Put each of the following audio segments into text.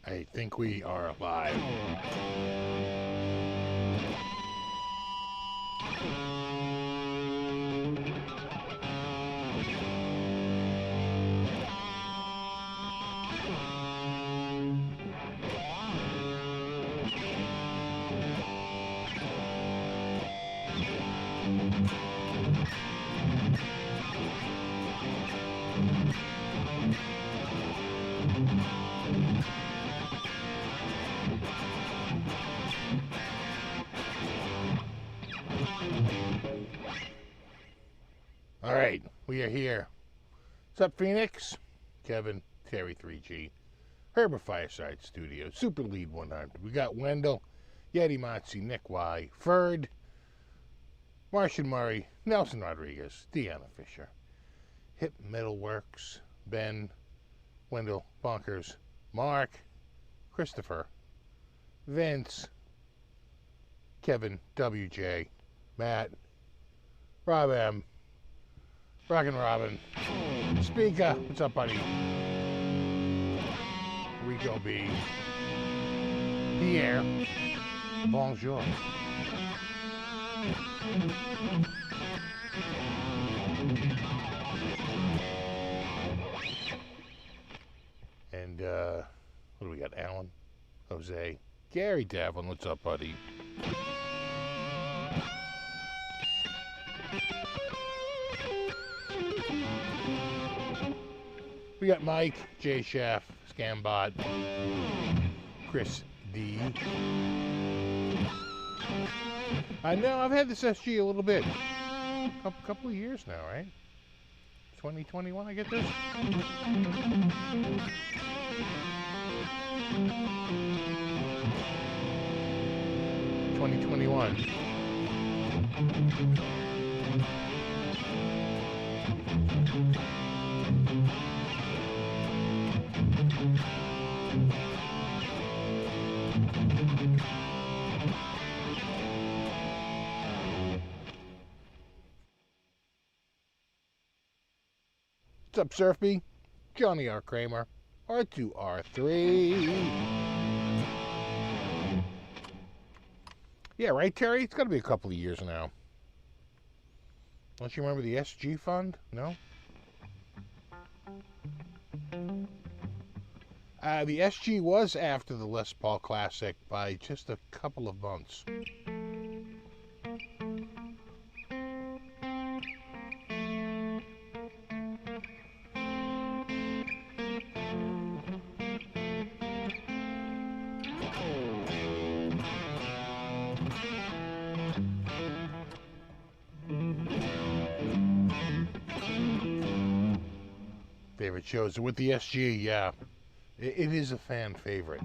I think we are live. All right, we are here. What's up, Phoenix? Kevin, Terry 3G, Herbert Fireside Studio, Super Lead 100. We got Wendell, Yeti Motzi, Nick Y, Ferd, Martian Murray, Nelson Rodriguez, Deanna Fisher, Hip Metal Works, Ben, Wendell, Bonkers, Mark, Christopher, Vince, Kevin, WJ, Matt, Rob M, Rockin' Robin, Speaker, what's up, buddy? Rico B, Pierre, bonjour. And, what do we got? Alan, Jose, Gary Davlin, what's up, buddy? We got Mike, Jay Schaff, Scambot, Chris D. I know I've had this SG a little bit. Couple of years now, right? 2021, I get this? 2021. What's up, Surfy? Johnny R. Kramer, R2, R3. Yeah, right, Terry? It's got to be a couple of years now. Don't you remember the SG Fund? No? The SG was after the Les Paul Classic by just a couple of months. Favorite shows with the SG, yeah. It is a fan favorite.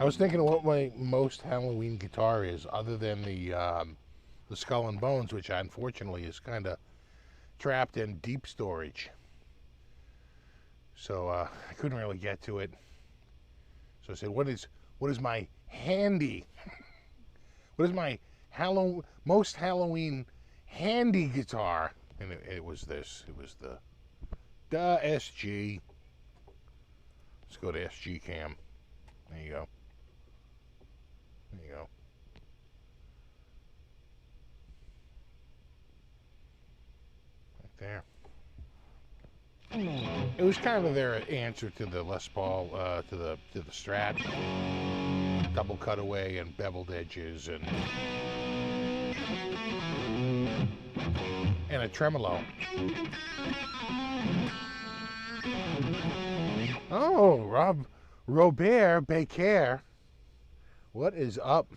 I was thinking of what my most Halloween guitar is, other than the Skull and Bones, which unfortunately is kind of trapped in deep storage. So I couldn't really get to it. So I said, what is my handy? What is my most Halloween handy guitar? And it was this. It was the SG. Let's go to SG Cam. There you go. There you go. Right there. It was kind of their answer to the Les Paul, to the Strat. Double cutaway and beveled edges and a tremolo. Oh, Robert Baker. What is up,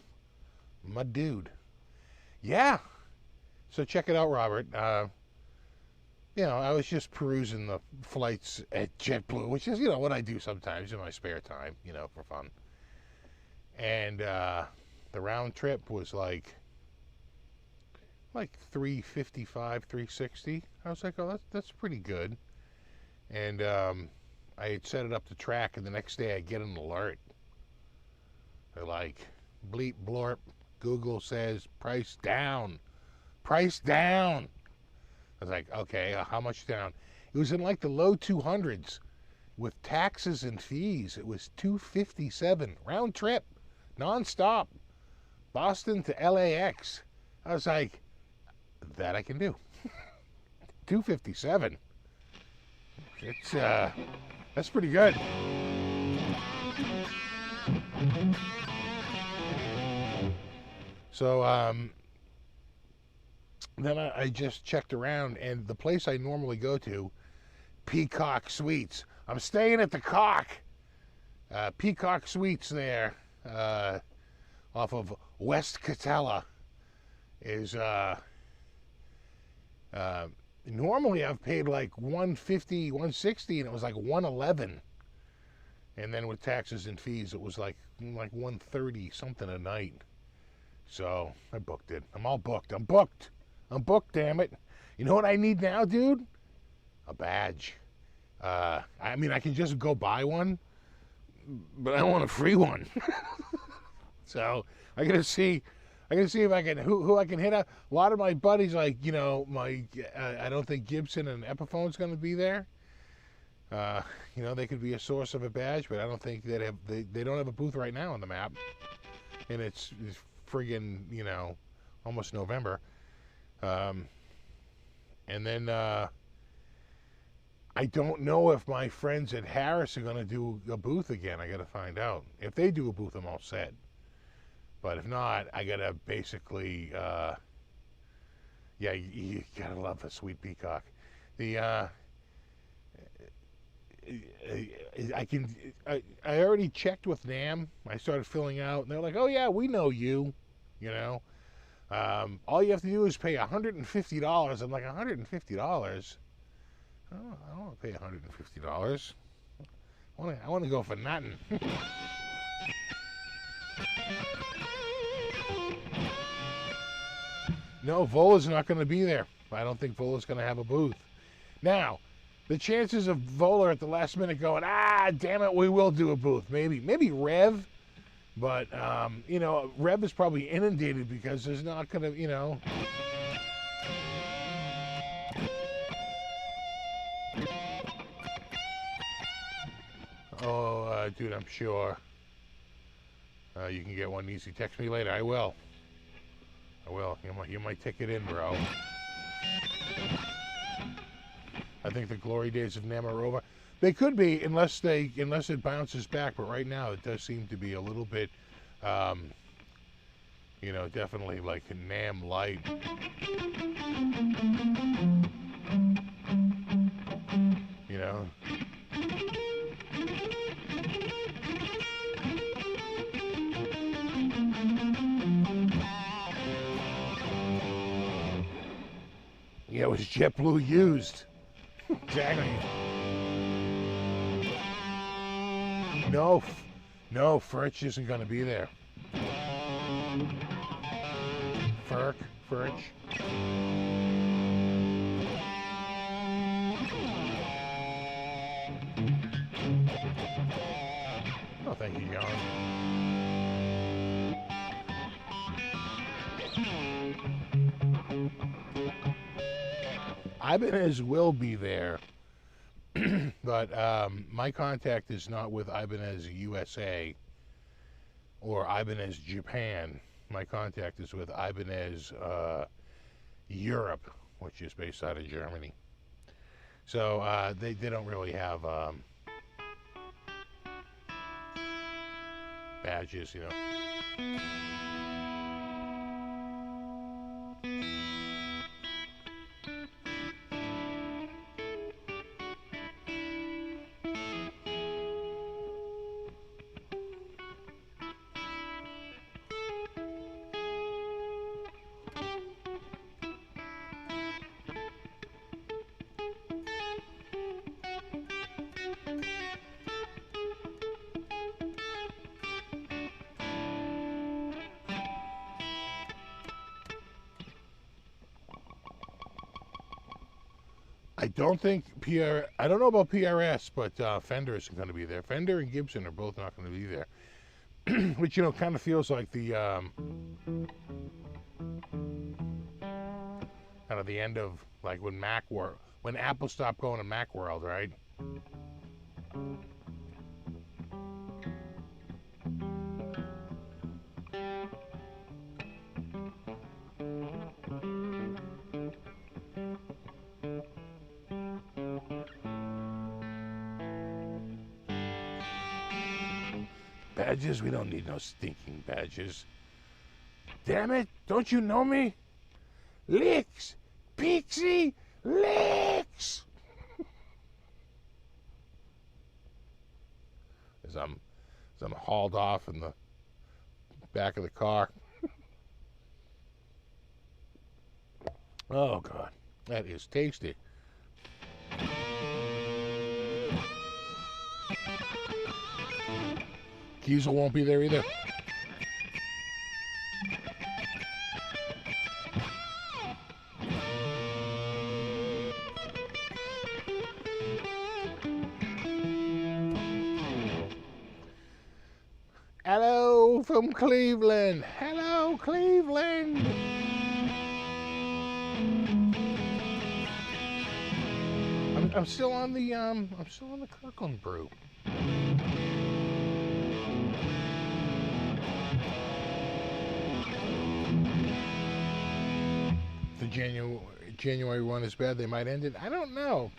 my dude? Yeah. So check it out, Robert. I was just perusing the flights at JetBlue, which is, what I do sometimes in my spare time, for fun. And the round trip was like 355, 360. I was like, oh, that's pretty good. And I had set it up to track, and the next day I get an alert. They're like, bleep, blorp, Google says price down. Price down. I was like, okay, how much down? It was in like the low 200s. with taxes and fees, it was $257 round trip, nonstop, Boston to LAX. I was like, that I can do. $257. It's that's pretty good. So then I just checked around, and the place I normally go to, Peacock Suites. I'm staying at the Cock. Peacock Suites there, off of West Catella, is normally I've paid like $150, $160, and it was like $111, and then with taxes and fees, it was like $130 something a night. So I booked it. I'm all booked. I'm booked. Damn it. You know what I need now, dude? A badge. I mean, I can just go buy one, but I want a free one. So I gotta see if I can who I can hit up. A lot of my buddies, like, you know, I don't think Gibson and Epiphone's gonna be there. You know, they could be a source of a badge, but I don't think they don't have a booth right now on the map, and it's friggin', you know, almost November. And then I don't know if my friends at Harris are going to do a booth again. I got to find out. If they do a booth, I'm all set. But if not, I got to basically, yeah, you got to love the Sweet Peacock. I already checked with NAMM. I started filling out, and they're like, oh, yeah, we know you, you know. All you have to do is pay $150. I'm like, $150? I don't want to pay $150. I want to go for nothing. No, Vola's not going to be there. I don't think Vola's going to have a booth. Now, the chances of Vola at the last minute going, damn it, we will do a booth. Maybe Rev. But, you know, Rev is probably inundated because there's not going to, you know. Oh, dude, I'm sure. You can get one easy. Text me later. I will. You might take it in, bro. I think the glory days of NAMM are over. They could be, unless it bounces back. But right now, it does seem to be a little bit, you know, definitely like a NAMM light. You know. Yeah, it was JetBlue used. Exactly. No, Furch isn't going to be there. Furch. Oh, thank you, John. Ibanez will be there, but my contact is not with Ibanez USA or Ibanez Japan. My contact is with Ibanez Europe, which is based out of Germany. So they don't really have badges, you know. I don't think I don't know about PRS, but Fender isn't going to be there. Fender and Gibson are both not going to be there. Which, you know, kind of feels like the kind of the end of, like, when Apple stopped going to Macworld, right? Badges? We don't need no stinking badges. Damn it! Don't you know me? Licks! Pixie! Licks! As I'm hauled off in the back of the car. Oh God, that is tasty. Kiesel won't be there either. Hello from Cleveland. Hello, Cleveland. I'm still on the Kirkland brew. The January one is bad. They might end it. I don't know.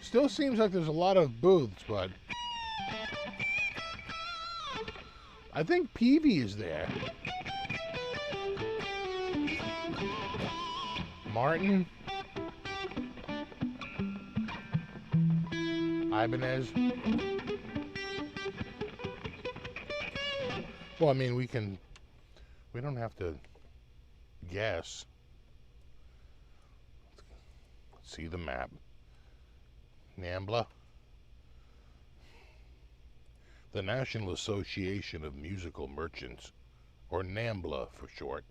Still seems like there's a lot of booths, but I think Peavy is there. Martin, Ibanez. Well, I mean, we don't have to guess. Let's see the map. NAMM, the National Association of Musical Merchants, or NAMM for short.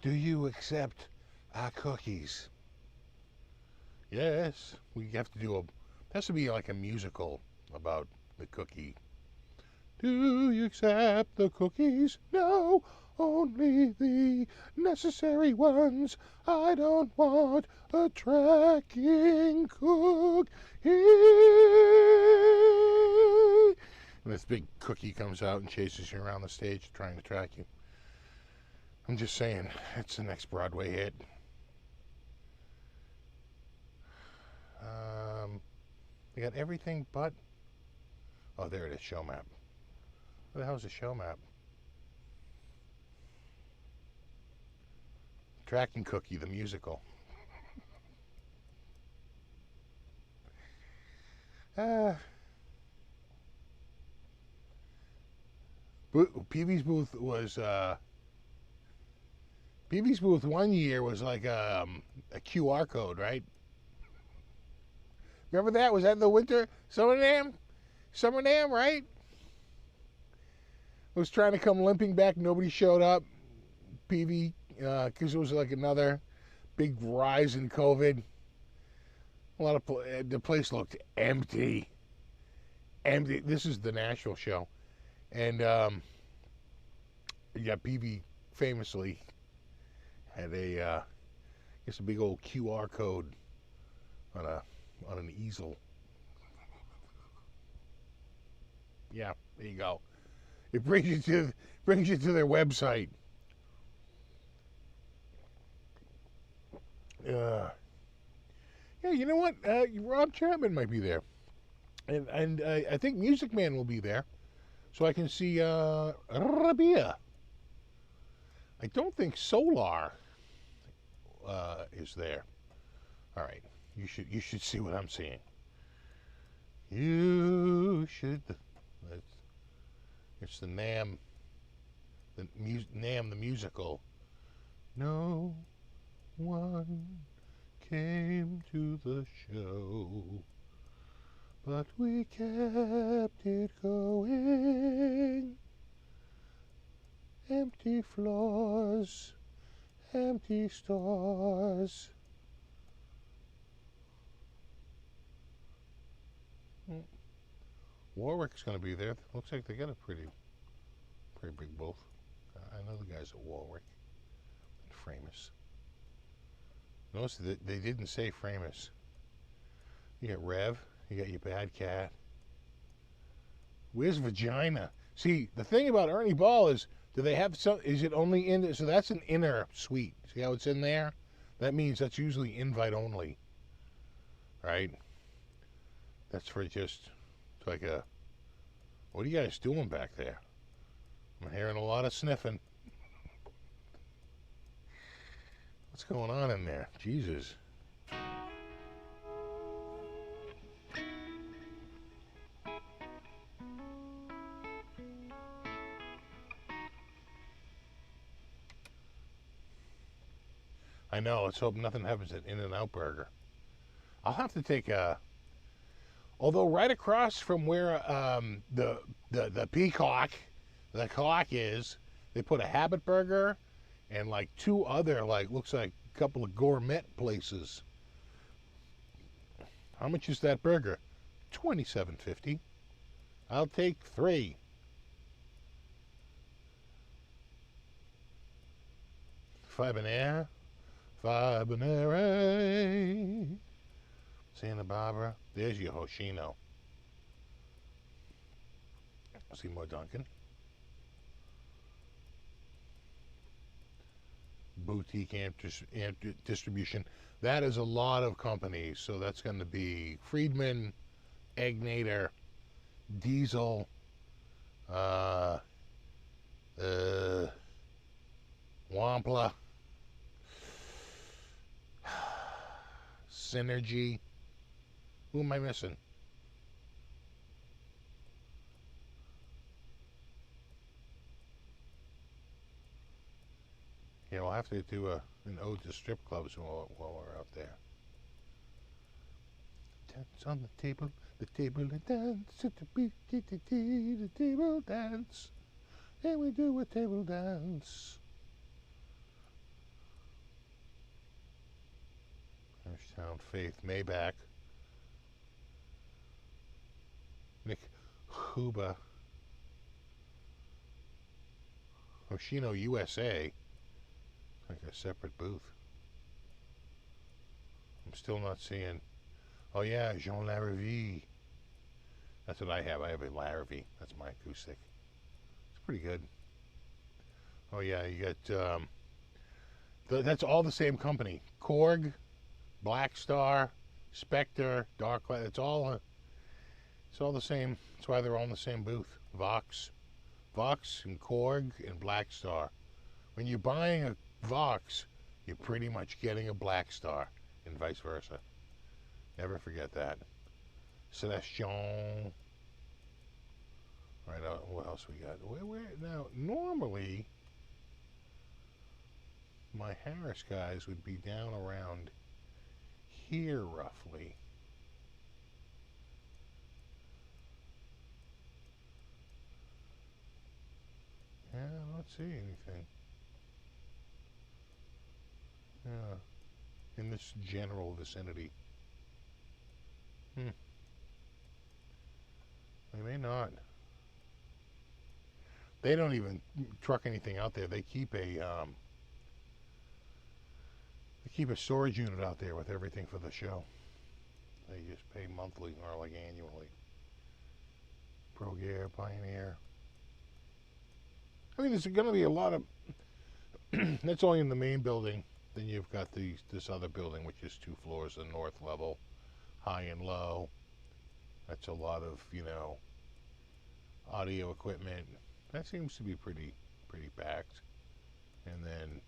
Do you accept our cookies? Yes, we have to do has to be like a musical about the cookie. Do you accept the cookies? No, only the necessary ones. I don't want a tracking cookie. And this big cookie comes out and chases you around the stage trying to track you. I'm just saying, it's the next Broadway hit. They got everything but... Oh, there it is, show map. What the hell is a show map? Tracking Cookie, the musical. Peavy's booth was... Peavy's booth one year was like a QR code, right? Remember that? Was that in the winter? Summer NAMM, right? Was trying to come limping back. Nobody showed up. Peavy, because it was like another big rise in COVID. A lot of the place looked empty. Empty. This is the Nashville show, and yeah, Peavy famously had a big old QR code on an easel. Yeah, there you go. It brings you to their website. Yeah, you know what? Rob Chapman might be there, and I think Music Man will be there, so I can see Rabia. I don't think Solar is there. All right, you should see what I'm seeing. You should. It's the NAMM, NAMM the musical. No one came to the show, but we kept it going. Empty floors, empty stores. Warwick's going to be there. Looks like they got a pretty big booth. I know the guys at Warwick and Framus. Notice that they didn't say Framus. You got Rev, you got your bad cat. Where's Vagina? See, the thing about Ernie Ball is, do they have some, is it only in, so that's an inner suite. See how it's in there? That means that's usually invite only, right? That's for just, it's like a, what are you guys doing back there? I'm hearing a lot of sniffing. What's going on in there? Jesus. I know, let's hope nothing happens at In-N-Out Burger. I'll have to take a, although right across from where the peacock, the clock is, they put a Habit Burger and like two other, like, looks like a couple of gourmet places. How much is that burger? $27.50. I'll take 3. Fibonera. Santa Barbara. There's your Hoshino. See more Dunkin'. Boutique amp distribution. That is a lot of companies. So that's going to be Friedman, Egnator, Diesel, Wampler, Synergy. Who am I missing? Yeah, we'll have to do an ode to strip clubs while we're out there. Dance on the table and dance at the beat, the table dance, and we do a table dance. Ashtown Faith Maybach, Nick Huba, Hoshino USA. Like a separate booth. I'm still not seeing. Oh yeah, Jean Larrivee. That's what I have. I have a Larrivee. That's my acoustic. It's pretty good. Oh yeah, you got. That's all the same company. Korg, Black Star, Spectre, Darklight. It's all. It's all the same. That's why they're all in the same booth. Vox and Korg and Black Star. When you're buying a Vox, you're pretty much getting a Black Star, and vice versa. Never forget that. Celestion. All right, what else we got? Where now? Normally, my Harris guys would be down around here, roughly. Yeah, I don't see anything. Yeah, in this general vicinity. They may not. They don't even truck anything out there. They keep a storage unit out there with everything for the show. They just pay monthly or like annually. ProGear, Pioneer. I mean, there's going to be a lot of. That's only in the main building. Then you've got this other building, which is 2 floors, the north level, high and low. That's a lot of, audio equipment. That seems to be pretty packed. And then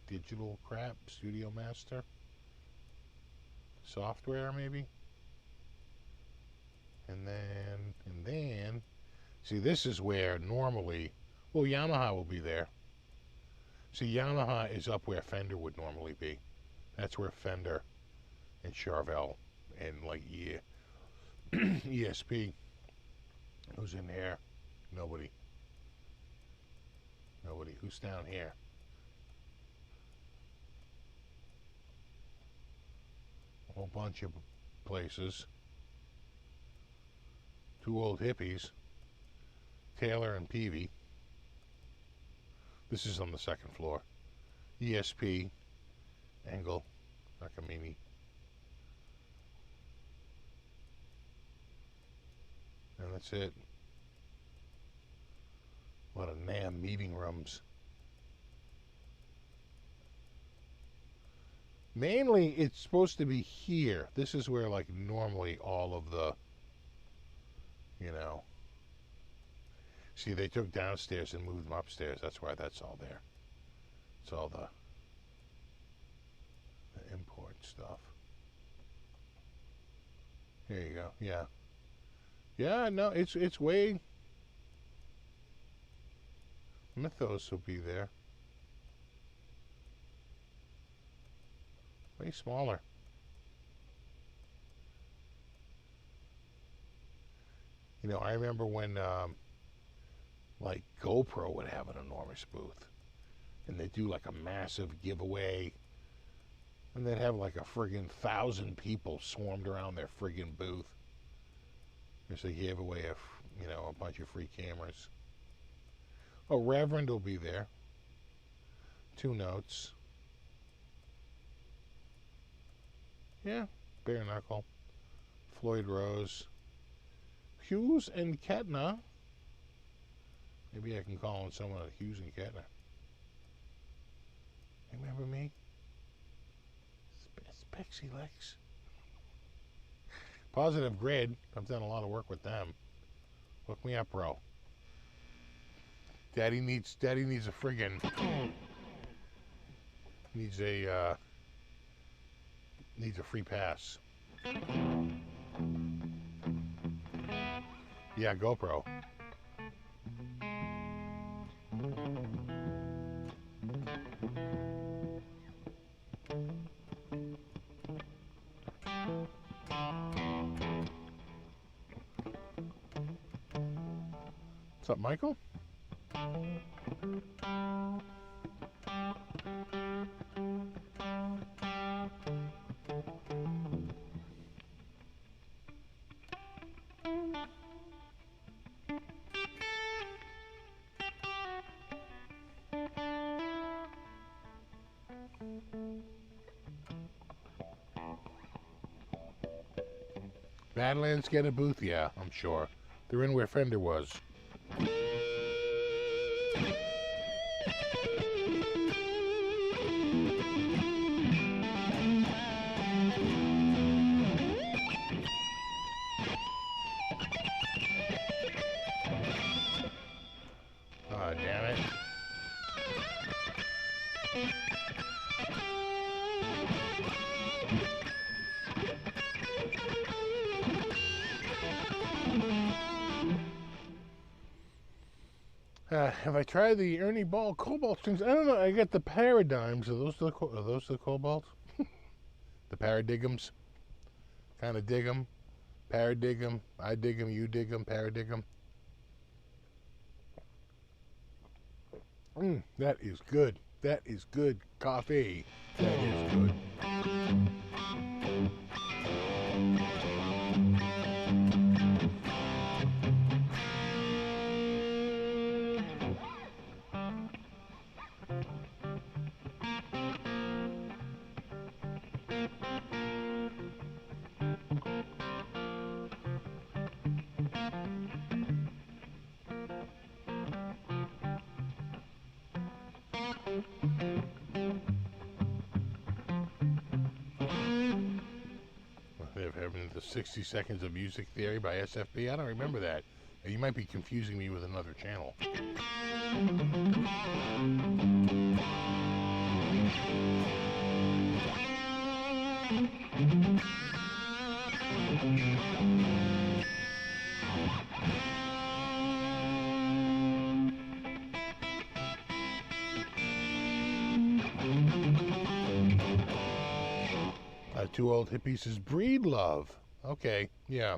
digital crap, Studio Master, software maybe. And then, see, this is where normally. Well, Yamaha will be there. See, Yamaha is up where Fender would normally be. That's where Fender and Charvel and like ESP. Who's in there? Nobody. Who's down here? A whole bunch of places. 2 old hippies. Taylor and Peavy. This is on the second floor. ESP, Engel, Nakamini. And that's it. A lot of NAMM meeting rooms. Mainly, it's supposed to be here. This is where, like, normally all of the, you know. See, they took downstairs and moved them upstairs. That's why that's all there. It's all the import stuff. Here you go. Yeah. Yeah, no, it's way... Mythos will be there. Way smaller. You know, I remember when, like, GoPro would have an enormous booth. And they'd do, like, a massive giveaway. And they'd have, like, a friggin' 1,000 people swarmed around their friggin' booth. Because they gave away, a bunch of free cameras. Oh, Reverend will be there. 2 notes. Yeah, Bare Knuckle. Floyd Rose. Hughes and Kettner. Maybe I can call on someone at Hughes and Kettner. Remember me? Spexy Lex. Positive Grid. I've done a lot of work with them. Look me up, bro. Daddy needs a friggin' needs a free pass. Yeah, GoPro. What's up, Michael? Badlands get a booth, yeah, I'm sure. They're in where Fender was. Oh, damn it. Have I tried the Ernie Ball Cobalt strings? I don't know. I got the Paradigms. Are those the Cobalt? The Paradigms. Kind of dig them. Paradig them. I dig them. You dig them. Paradig them. That is good. That is good coffee. That is good. They're having the 60 Seconds of Music Theory by SFB. I don't remember that. You might be confusing me with another channel. Two Old Hippies is Breed Love. Okay, yeah.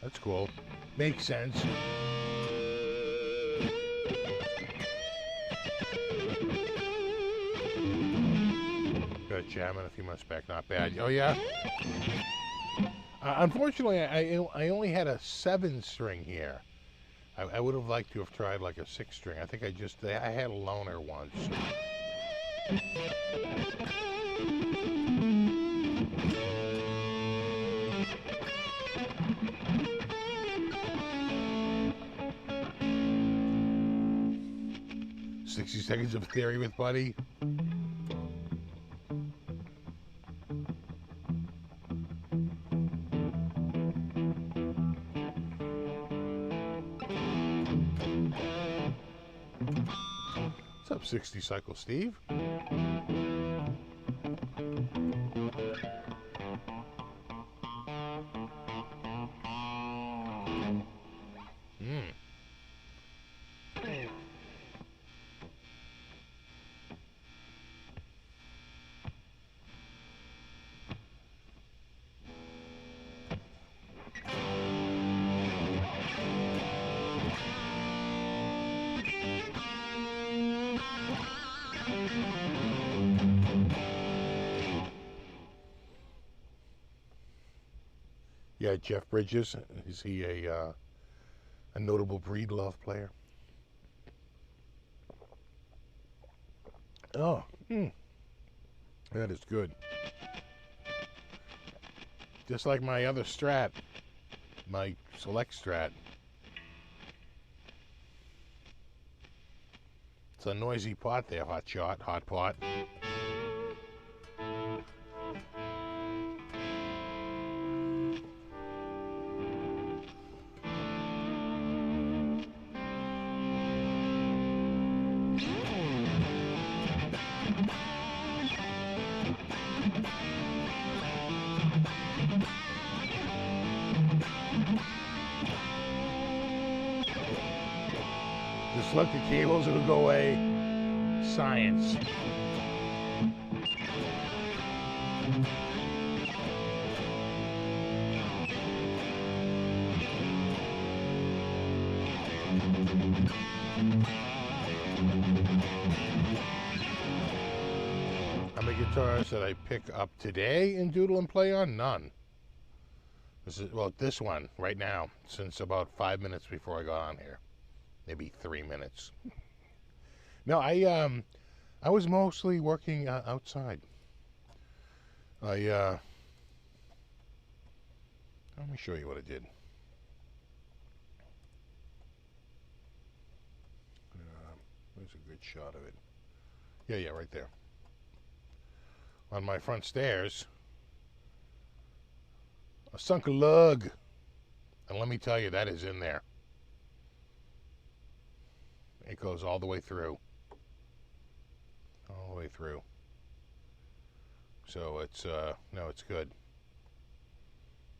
That's cool. Makes sense. Got a Chapman a few months back. Not bad. Oh, yeah? Unfortunately, I only had a 7-string here. I would have liked to have tried like a 6-string. I think I had a loner once. "60 Seconds of Theory with Buddy." What's up, 60 Cycle Steve? Yeah, Jeff Bridges. Is he a notable Breedlove player? Oh, that is good. Just like my other Strat, my Select Strat. It's a noisy pot there, hot pot. Just let the cables, it'll go away. Science. How many guitars did I pick up today in Doodle and Play on? None. This one right now, since about 5 minutes before I got on here. Maybe 3 minutes. No, I was mostly working outside. Let me show you what I did. There's a good shot of it. Yeah, right there. On my front stairs, I sunk a lug. And let me tell you, that is in there. It goes all the way through. All the way through. So it's, no, it's good.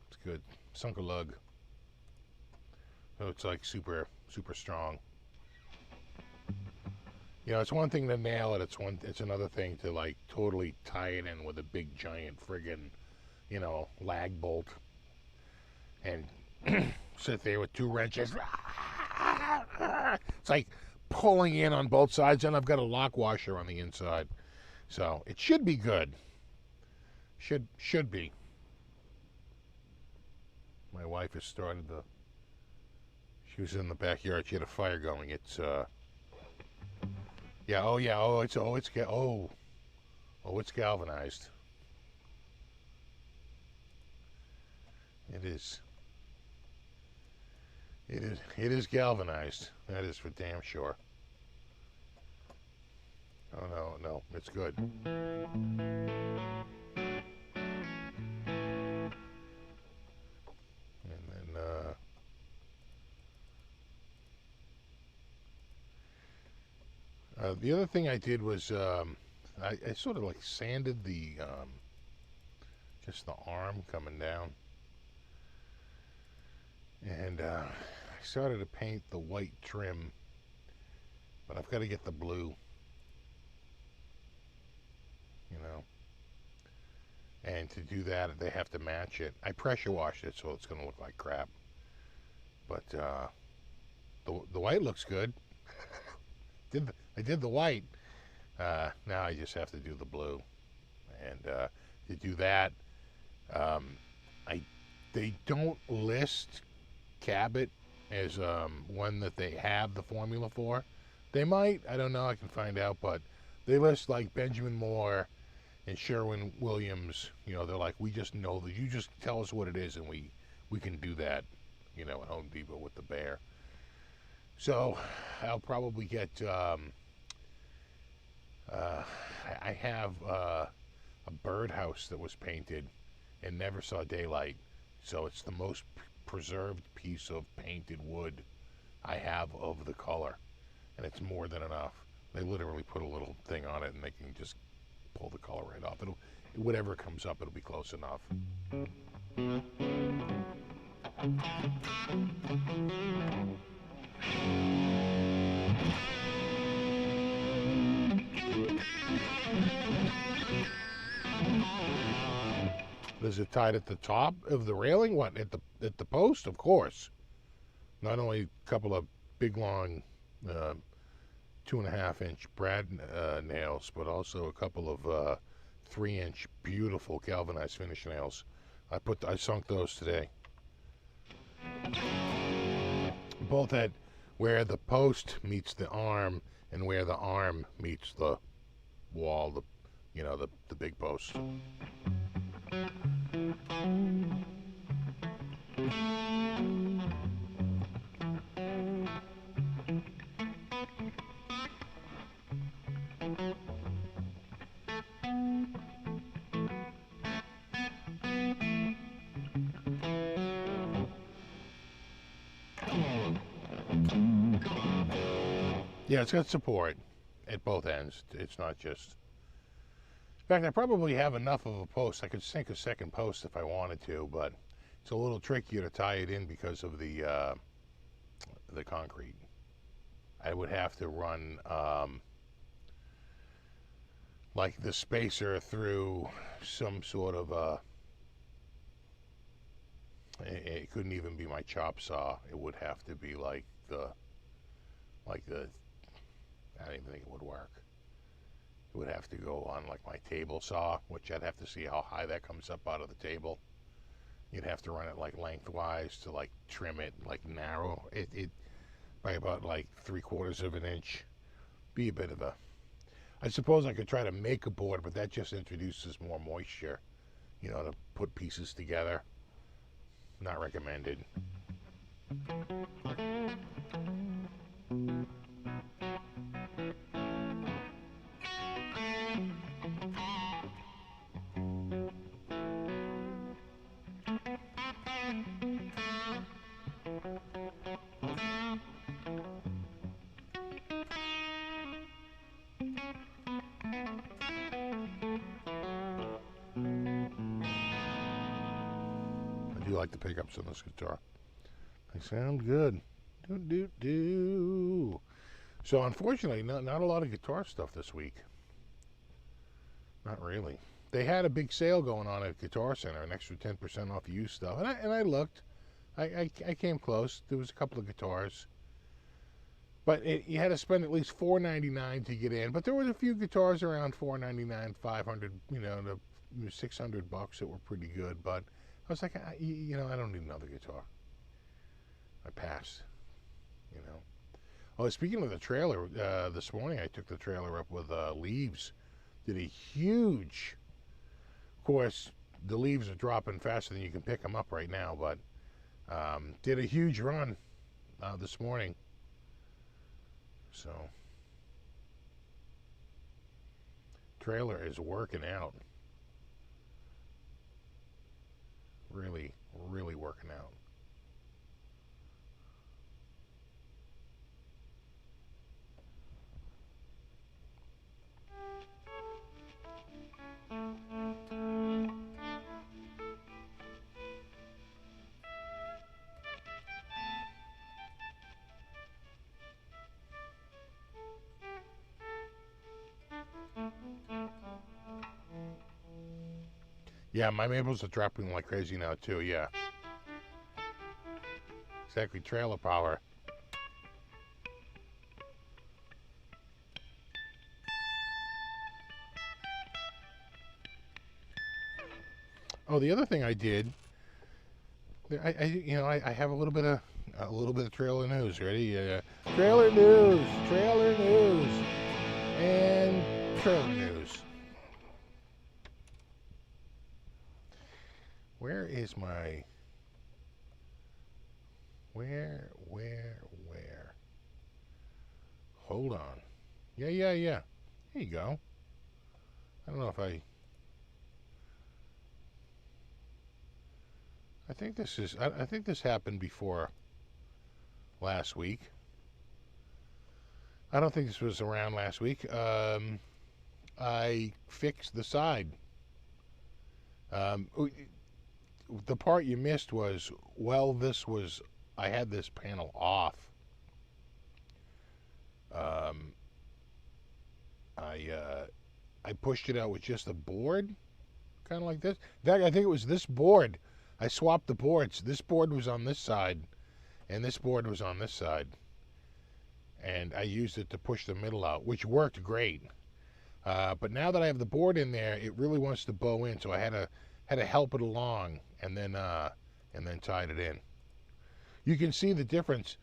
It's good. Sunk a lug. So it's like super strong. You know, it's one thing to nail it. It's another thing to like totally tie it in with a big giant friggin', you know, lag bolt. And sit there with 2 wrenches. It's like pulling in on both sides, and I've got a lock washer on the inside. So it should be good. Should be. My wife has started she was in the backyard, she had a fire going. It's it's galvanized. It is galvanized. That is for damn sure. Oh no, it's good. And then the other thing I did was I sort of like sanded the just the arm coming down. And I started to paint the white trim, but I've got to get the blue, you know. And to do that, they have to match it. I pressure washed it, so it's going to look like crap. But the white looks good. I did the white. Now I just have to do the blue. And to do that, they don't list Cabot as one that they have the formula for. They might, I don't know, I can find out, but they list like Benjamin Moore and Sherwin Williams. You know, they're like, we just know that you just tell us what it is, and we can do that. You know, at Home Depot with the bear. So I'll probably get. I have a birdhouse that was painted and never saw daylight, so it's the most preserved piece of painted wood I have of the color, and it's more than enough. They literally put a little thing on it, and they can just pull the color right off. It'll, whatever comes up, it'll be close enough. Is it tied at the top of the railing? What, at the post? Of course. Not only a couple of big long 2.5-inch brad nails, but also a couple of 3-inch beautiful galvanized finish nails. I sunk those today. Both at where the post meets the arm and where the arm meets the wall, the big post. Yeah, it's got support at both ends. It's not just... In fact, I probably have enough of a post. I could sink a second post if I wanted to, but it's a little trickier to tie it in because of the concrete. I would have to run like the spacer through some sort of it couldn't even be my chop saw. It would have to be like the I don't even think it would work. It would have to go on like my table saw, which I'd have to see how high that comes up out of the table. You'd have to run it like lengthwise to like trim it like narrow it by about like 3/4 of an inch. Be a bit of a... I suppose I could try to make a board, but that just introduces more moisture, you know, to put pieces together. Not recommended. I do like the pickups on this guitar. They sound good. Do. So unfortunately, not a lot of guitar stuff this week. Not really. They had a big sale going on at Guitar Center, an extra 10% off used stuff, and I looked. I came close. There was a couple of guitars, but you had to spend at least $4.99 to get in. But there was a few guitars around $4.99, $500, you know, to $600 that were pretty good. But I was like, I don't need another guitar. I passed, you know. Oh, speaking of the trailer, this morning I took the trailer up with leaves. Did a huge... Of course, the leaves are dropping faster than you can pick them up right now, but did a huge run this morning. So, trailer is working out. Really, really working out. Yeah, my maples are dropping like crazy now too, yeah. Exactly, trailer power. Oh, the other thing I did, I have a little bit of A little bit of trailer news. Ready? Trailer news. Trailer news. And trailer news. Where is my... Where? Hold on. Yeah. Here you go. I don't know if I think this is... I think this happened before last week. I don't think this was around last week. I fixed the side. The part you missed was, well, I had this panel off. I pushed it out with just a board, kind of like this. In fact, I think it was this board. I swapped the boards. This board was on this side, and this board was on this side. And I used it to push the middle out, which worked great. But now that I have the board in there, it really wants to bow in, so I had to help it along, and then tied it in. You can see the difference.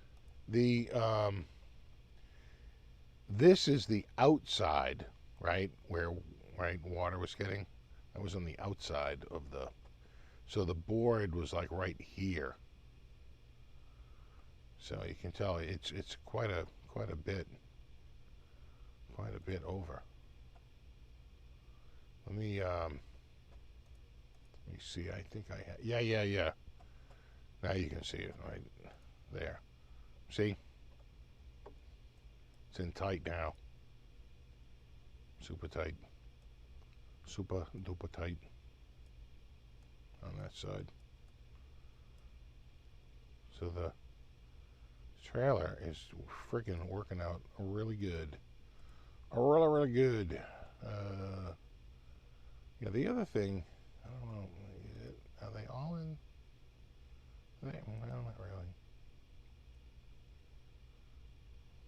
This is the outside, right, where water was getting. I was on the outside of so the board was like right here. So you can tell it's quite a bit over. Let me see. I think I have. Yeah. Now you can see it right there. See? It's in tight now. Super tight. Super duper tight on that side. So the trailer is freaking working out really good. Really good. Yeah, the other thing, I don't know, are they all in? Well, not really.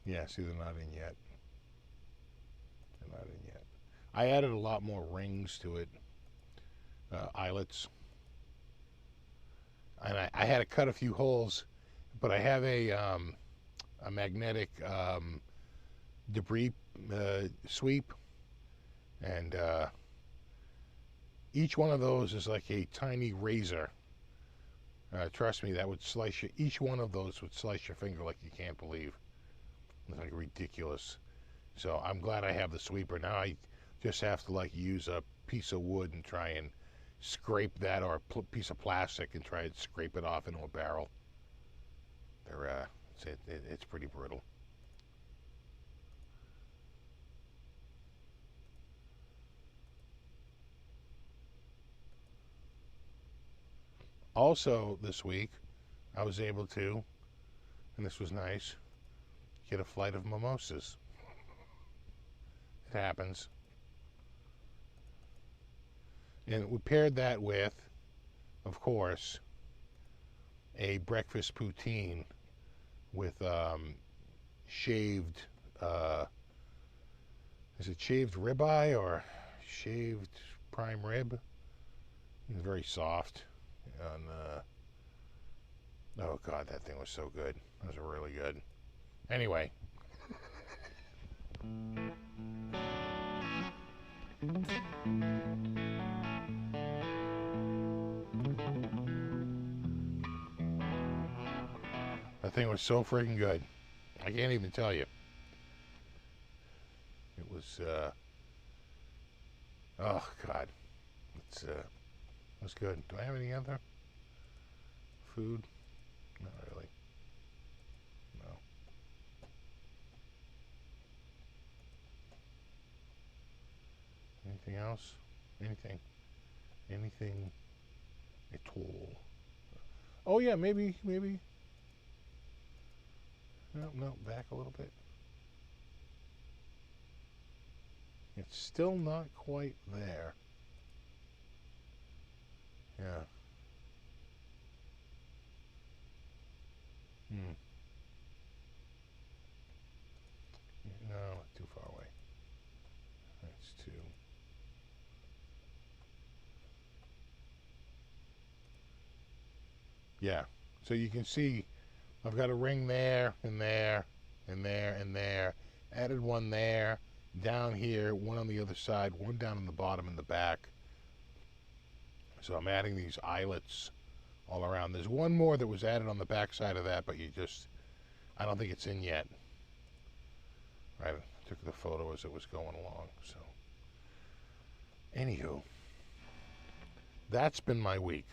Yeah, see, they're not in yet. I added a lot more rings to it, eyelets. And I had to cut a few holes, but I have a magnetic debris sweep, and each one of those is like a tiny razor. Trust me, that would slice you. Each one of those would slice your finger like you can't believe. It's like ridiculous. So I'm glad I have the sweeper. Now I just have to like use a piece of wood and try and scrape that, or a piece of plastic and try and scrape it off into a barrel. It's pretty brutal. Also this week I was able to, and this was nice, get a flight of mimosas. It happens. And we paired that with, of course, a breakfast poutine with shaved, is it shaved ribeye or shaved prime rib? It's very soft. And, oh God, that thing was so good. That was really good. Anyway. That thing was so freaking good. I can't even tell you. It was, oh God. It was good. Do I have any other food? Not really. No. Anything else? Anything at all? Oh yeah, maybe. No, back a little bit. It's still not quite there. Yeah. No, not too far away. That's two. Yeah. So you can see I've got a ring there and there and there and there. Added one there, down here, one on the other side, one down in the bottom and the back. So I'm adding these eyelets all around. There's one more that was added on the back side of that, but I don't think it's in yet. I took the photo as it was going along. So, anywho, that's been my week.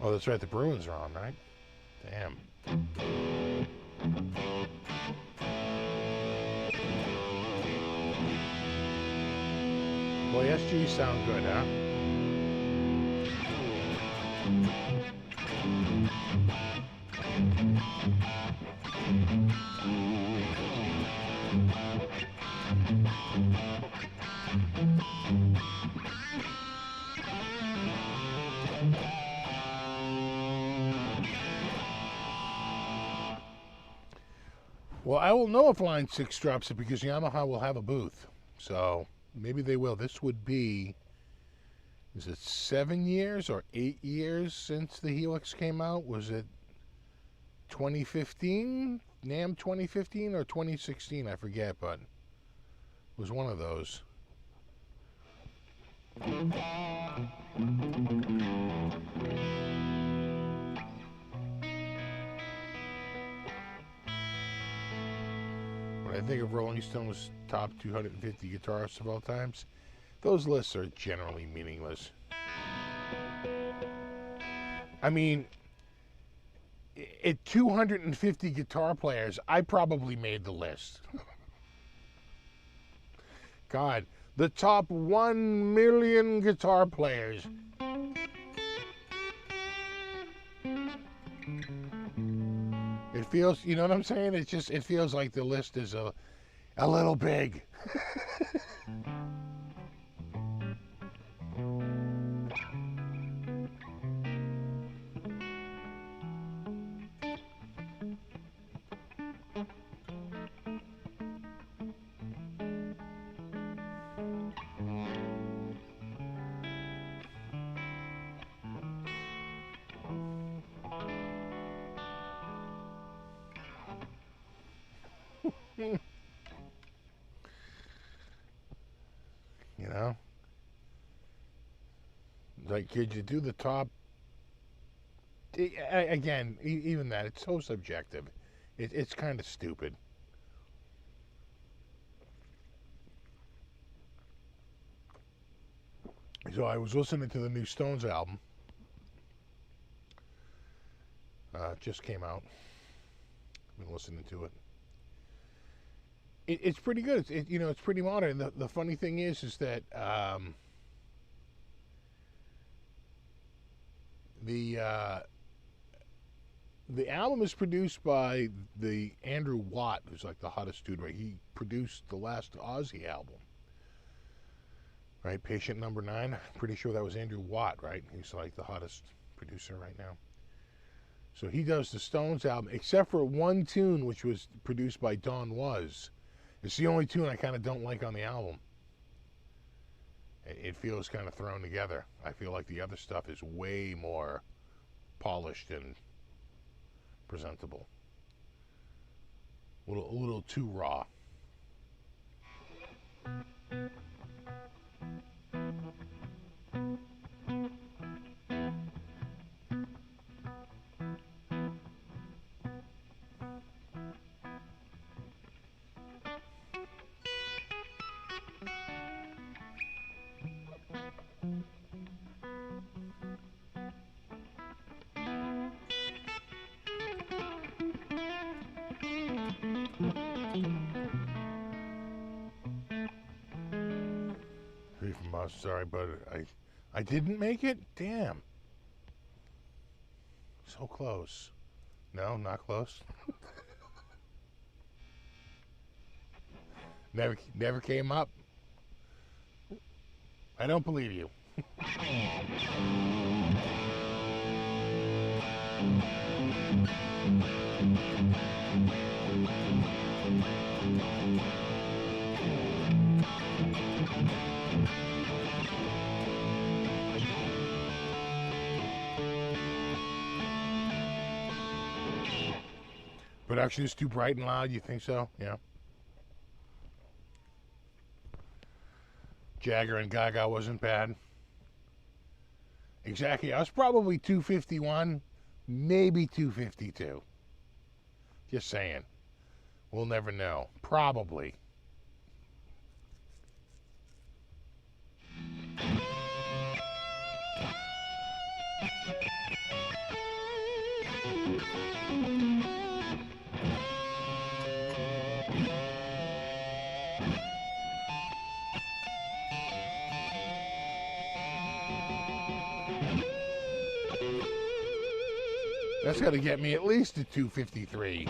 Oh, that's right. The Bruins are on, right? Damn. Boy, SG sound good, huh? Well, I will know if Line 6 drops it because Yamaha will have a booth. So maybe they will. This would be, is it 7 years or 8 years since the Helix came out? Was it 2015? NAMM 2015 or 2016? I forget, but it was one of those. When I think of Rolling Stone's top 250 guitarists of all times, those lists are generally meaningless. I mean, at 250 guitar players, I probably made the list. God, the top 1 million guitar players. It feels, you know what I'm saying? It feels like the list is a little big. You know? Like, could you do the top? Again, even that, it's so subjective. It's kind of stupid. So I was listening to the new Stones album. It just came out. I've been listening to it. It's pretty good. It's pretty modern. The funny thing is that the album is produced by the Andrew Watt, who's like the hottest dude, right? He produced the last Ozzy album, right? Patient Number 9. Pretty sure that was Andrew Watt, right? He's like the hottest producer right now. So he does the Stones album, except for one tune, which was produced by Don Was. It's the only tune I kind of don't like on the album. It feels kind of thrown together. I feel like the other stuff is way more polished and presentable. A little too raw. Sorry, but I didn't make it? Damn. So close. No, not close. Never came up. I don't believe you. Production is too bright and loud, you think so? Yeah. Jagger and Gaga wasn't bad. Exactly. I was probably 251, maybe 252. Just saying. We'll never know. Probably. That's got to get me at least to 253.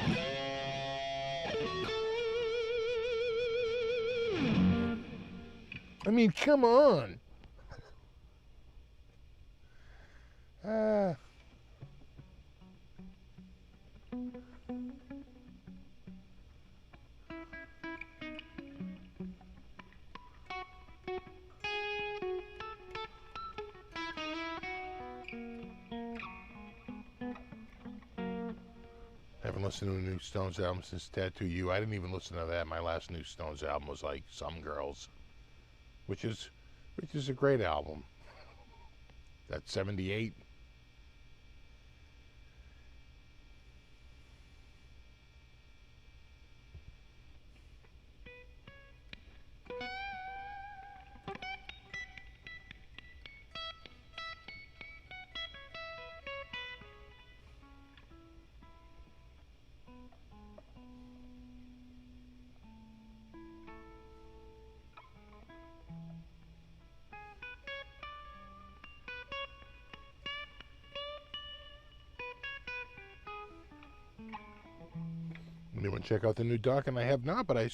I mean, come on. Haven't listened to a new Stones album since Tattoo You. I didn't even listen to that. My last new Stones album was like Some Girls, which is a great album. That's 78. Anyone check out the new doc? And I have not, but I did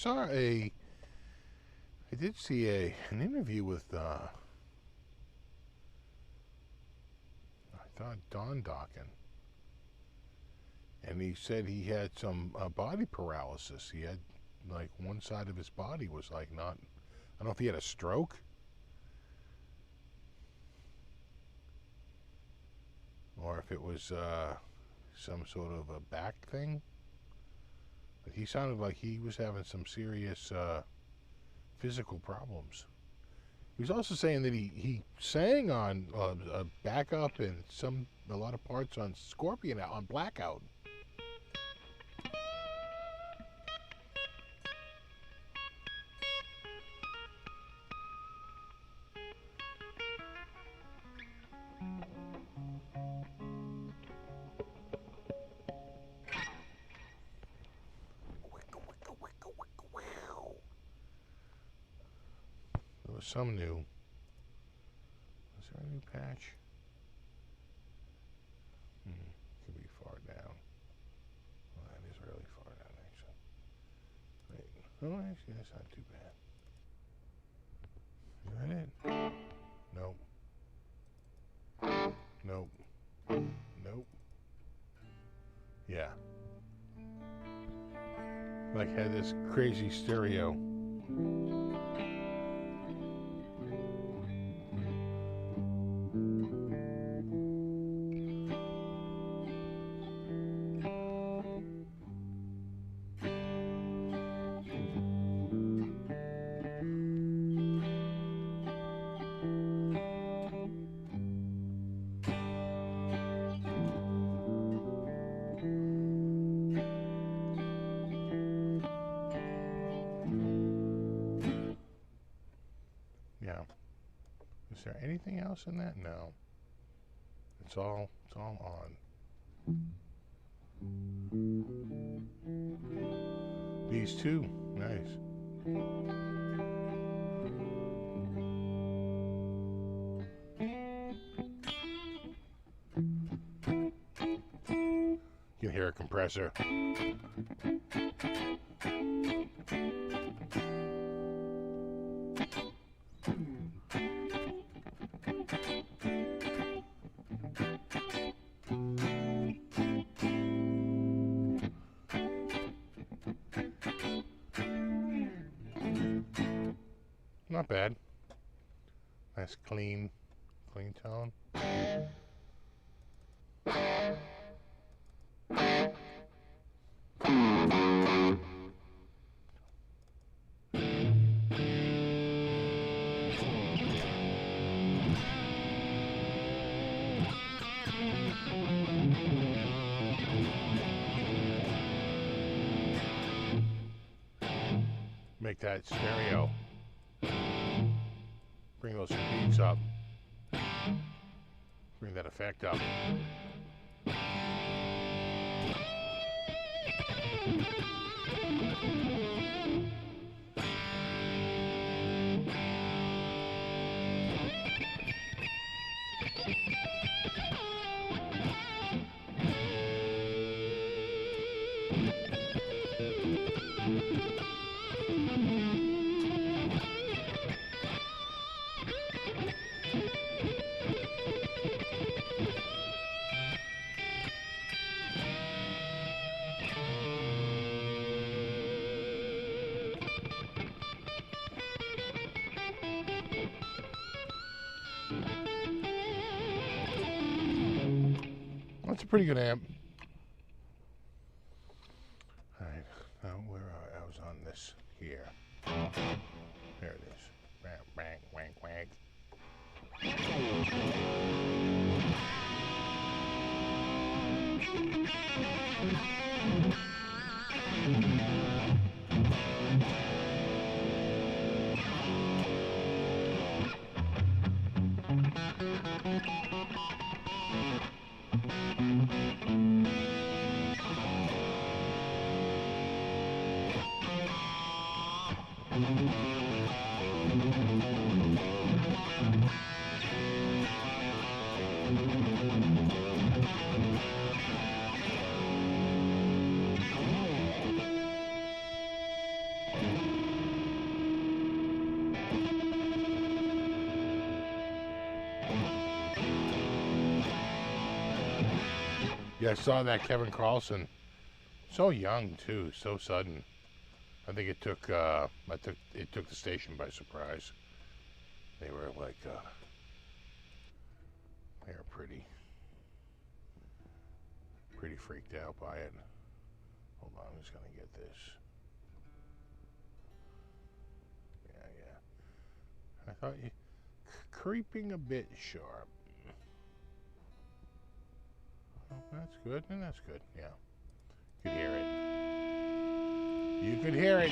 see an interview with I thought Don Dokken, and he said he had some body paralysis. He had like one side of his body was like not. I don't know if he had a stroke or if it was some sort of a back thing. But he sounded like he was having some serious physical problems. He was also saying that he sang on backup and a lot of parts on Scorpion on Blackout. Some new. Is there a new patch? Could be far down. Well, that is really far down, actually. Wait. Oh, actually, that's not too bad. Is that it? Nope. Nope. Nope. Yeah. Like, had this crazy stereo. Is there anything else in that? No. It's all on. These two, nice. You can hear a compressor. not bad. Nice clean tone. Make that stereo. Bring those peaks up. Bring that effect up. That's a pretty good amp. All right, now where I was on this here. There it is. Bang, bang, wank, wank. Yeah, I saw that Kevin Carlson. So young too, so sudden. I think it took the station by surprise. They were like they were pretty freaked out by it. Hold on, I'm just gonna get this. Yeah. I thought you creeping a bit sharp. Oh, that's good, and that's good. Yeah, you could hear it. You could hear it.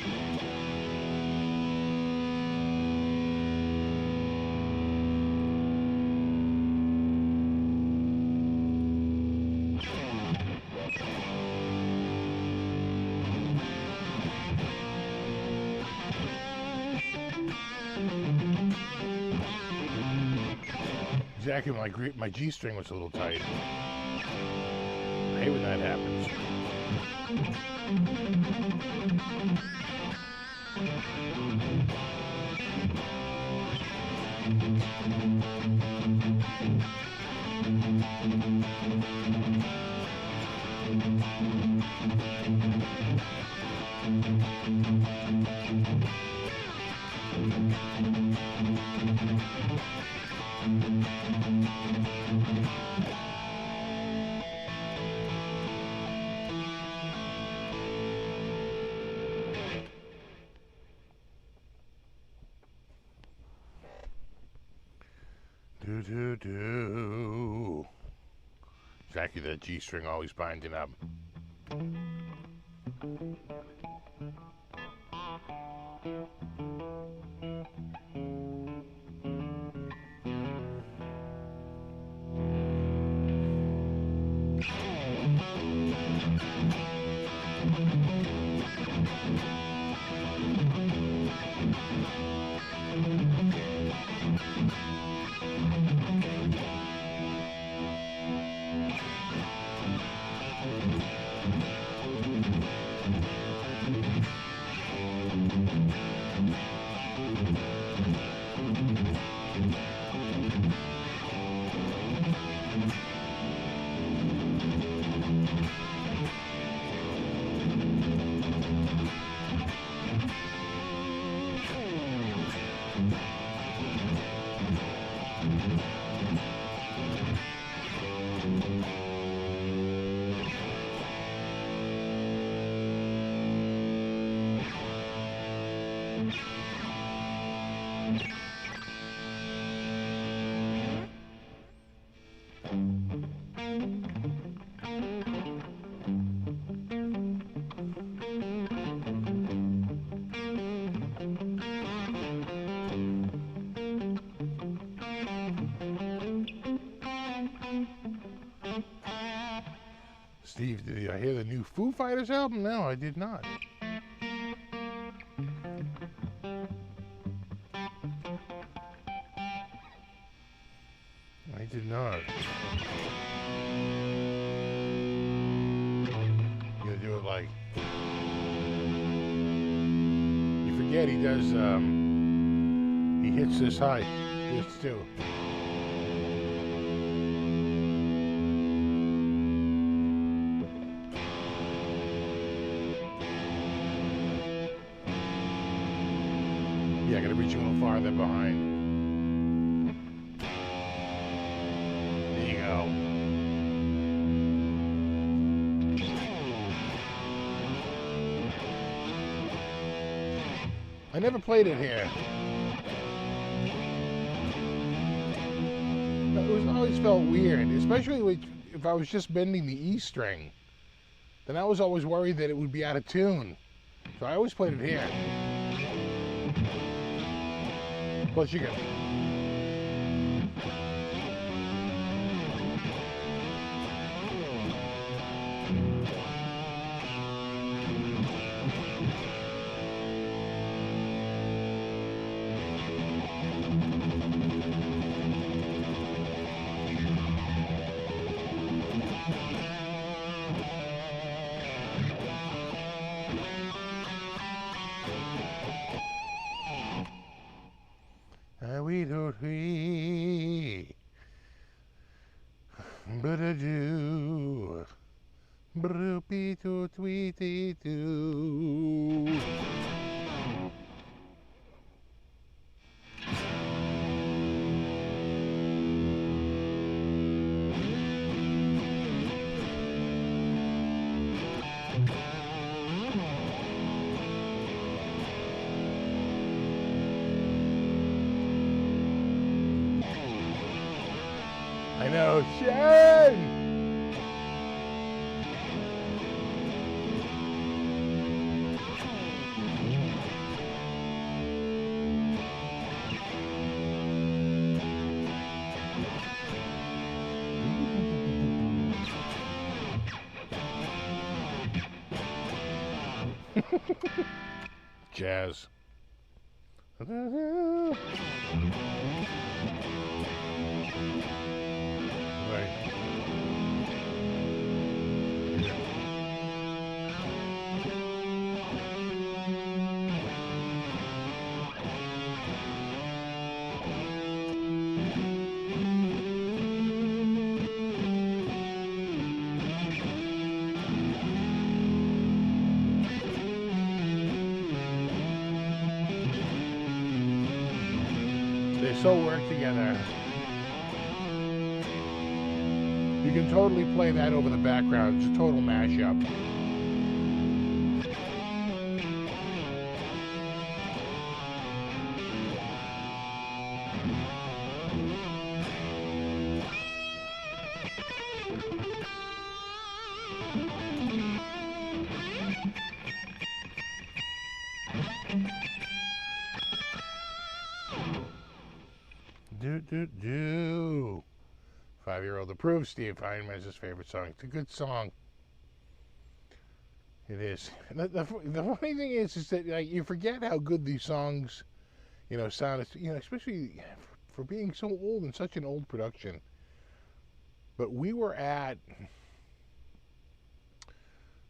Exactly, my G string was a little tight. I hate when that happens. Do. Exactly, that G string always binding up. Steve, did I hear the new Foo Fighters album? No, I did not. I did not. You gonna do it like... You forget he does, he hits this high. This too. Yeah, I gotta reach a little farther behind. There you go. I never played it here. It was always felt weird, especially if I was just bending the E string. Then I was always worried that it would be out of tune. So I always played it here. Plus you can... we don't we, but I do, broopy to tweety do. I know, Shane! Jazz. They so work together. You can totally play that over the background. It's a total mashup. Do. 5-year-old approves. Steve Heineman's his favorite song. It's a good song. It is. The funny thing is that like you forget how good these songs, sound. Especially for being so old and such an old production. But we were at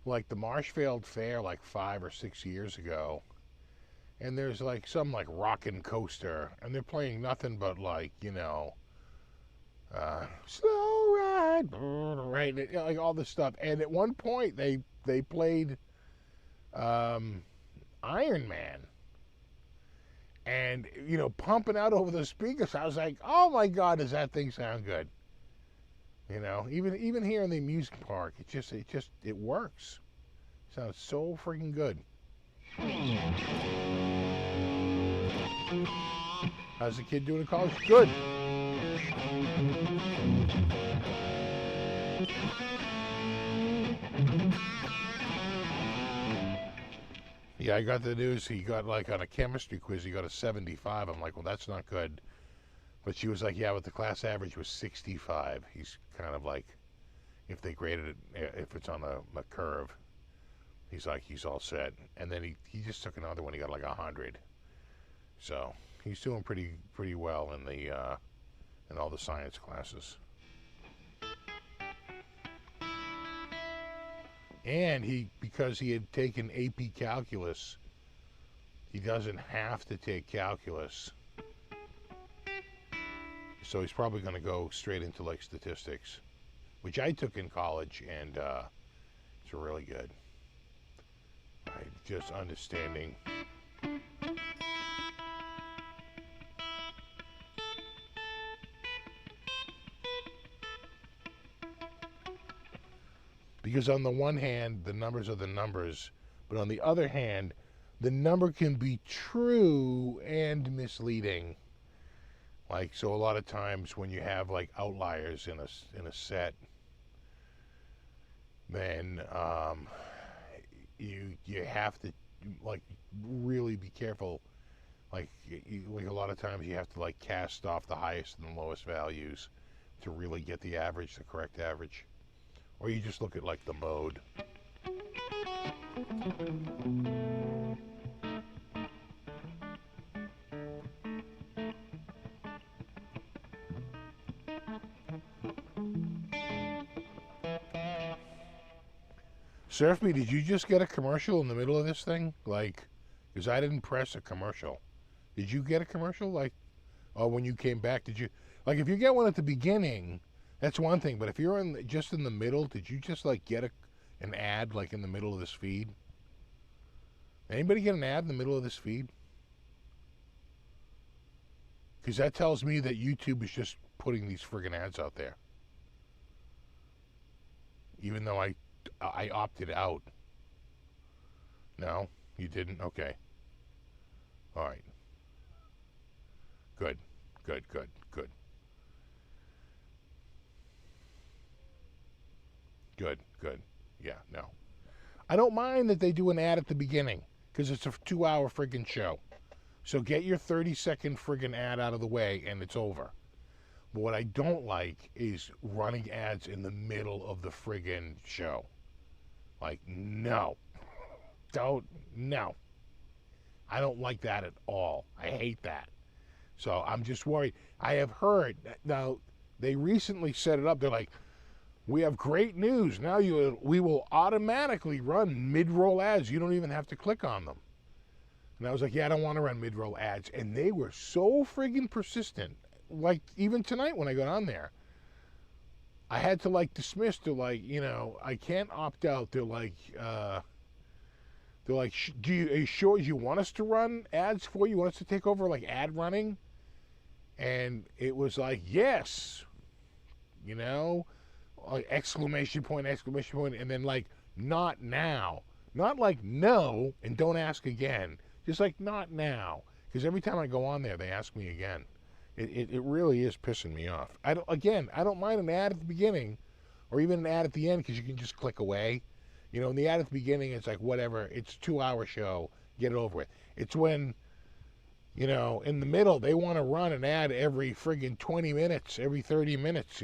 like the Marshfield Fair like 5 or 6 years ago. And there's like some like rockin' coaster, and they're playing nothing but like slow ride, right? Like all this stuff. And at one point they played Iron Man, and pumping out over the speakers. I was like, oh my God, does that thing sound good? Even here in the amusement park, it works. Sounds so freaking good. How's the kid doing in college? Good. Yeah, I got the news. He got, like, on a chemistry quiz, he got a 75. I'm like, well, that's not good. But she was like, yeah, but the class average was 65. He's kind of like, if they graded it, if it's on a curve, he's like, he's all set. And then he just took another one. He got like 100. So he's doing pretty well in all the science classes. And because he had taken AP Calculus, he doesn't have to take Calculus. So he's probably going to go straight into like statistics, which I took in college, and it's really good. Right, just understanding. Because on the one hand, the numbers are the numbers, but on the other hand, the number can be true and misleading. Like, so a lot of times when you have like outliers in a set, then you have to like really be careful. Like a lot of times you have to like cast off the highest and the lowest values to really get the average, the correct average. Or you just look at like the mode. SFB, did you just get a commercial in the middle of this thing? Like, because I didn't press a commercial. Did you get a commercial? Like, oh, when you came back, did you? Like, if you get one at the beginning, that's one thing. But if you're just in the middle, did you just like get an ad like in the middle of this feed? Anybody get an ad in the middle of this feed? Because that tells me that YouTube is just putting these friggin' ads out there. Even though I opted out. No, you didn't? Okay. All right. Good. Good. Yeah, no. I don't mind that they do an ad at the beginning, because it's a 2-hour friggin' show. So get your 30-second friggin' ad out of the way, and it's over. But what I don't like is running ads in the middle of the friggin' show. Like, no. No. I don't like that at all. I hate that. So I'm just worried. I have heard, now, they recently set it up. They're like, we have great news. Now we will automatically run mid-roll ads. You don't even have to click on them. And I was like, yeah, I don't want to run mid-roll ads. And they were so friggin' persistent. Like, even tonight when I got on there, I had to like dismiss. They're like, I can't opt out. They're like, are you sure you want us to run ads for you? You want us to take over like ad running? And it was like, yes, like exclamation point, and then like, not now. Not like no, and don't ask again. Just like, not now. Because every time I go on there, they ask me again. It really is pissing me off. I don't mind an ad at the beginning or even an ad at the end, because you can just click away. In the ad at the beginning, it's like, whatever, it's a 2-hour show, get it over with. It's when, in the middle, they want to run an ad every friggin' 20 minutes, every 30 minutes,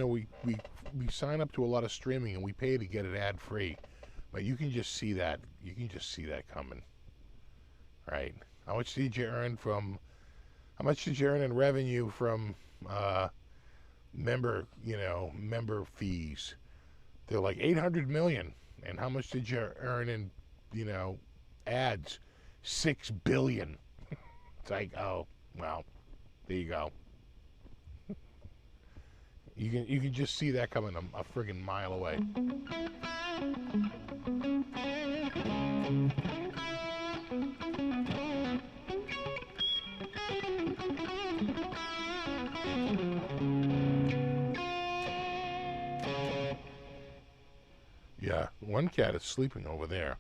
we sign up to a lot of streaming and we pay to get it ad free, but you can just see that. You can just see that coming, right? How much did you earn in revenue from member fees? They're like 800 million. And how much did you earn in, ads? 6 billion. It's like, oh, well, There you go. You can just see that coming a friggin' mile away. Yeah, one cat is sleeping over there.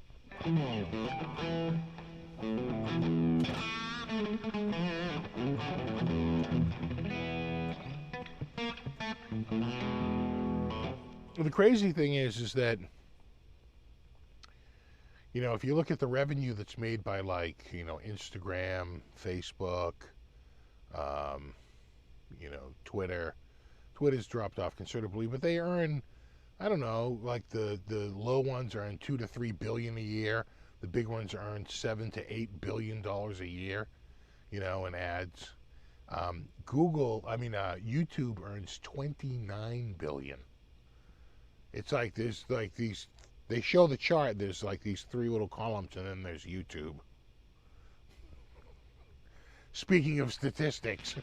The crazy thing is that, you know, if you look at the revenue that's made by, like, you know, Instagram, Facebook, you know, Twitter's dropped off considerably, but they earn, I don't know, like the low ones earn 2 to 3 billion a year. The big ones earn 7 to 8 billion dollars a year, you know, in ads. YouTube earns 29 billion. It's like there's like these. They show the chart. There's like these three little columns, and then there's YouTube. Speaking of statistics.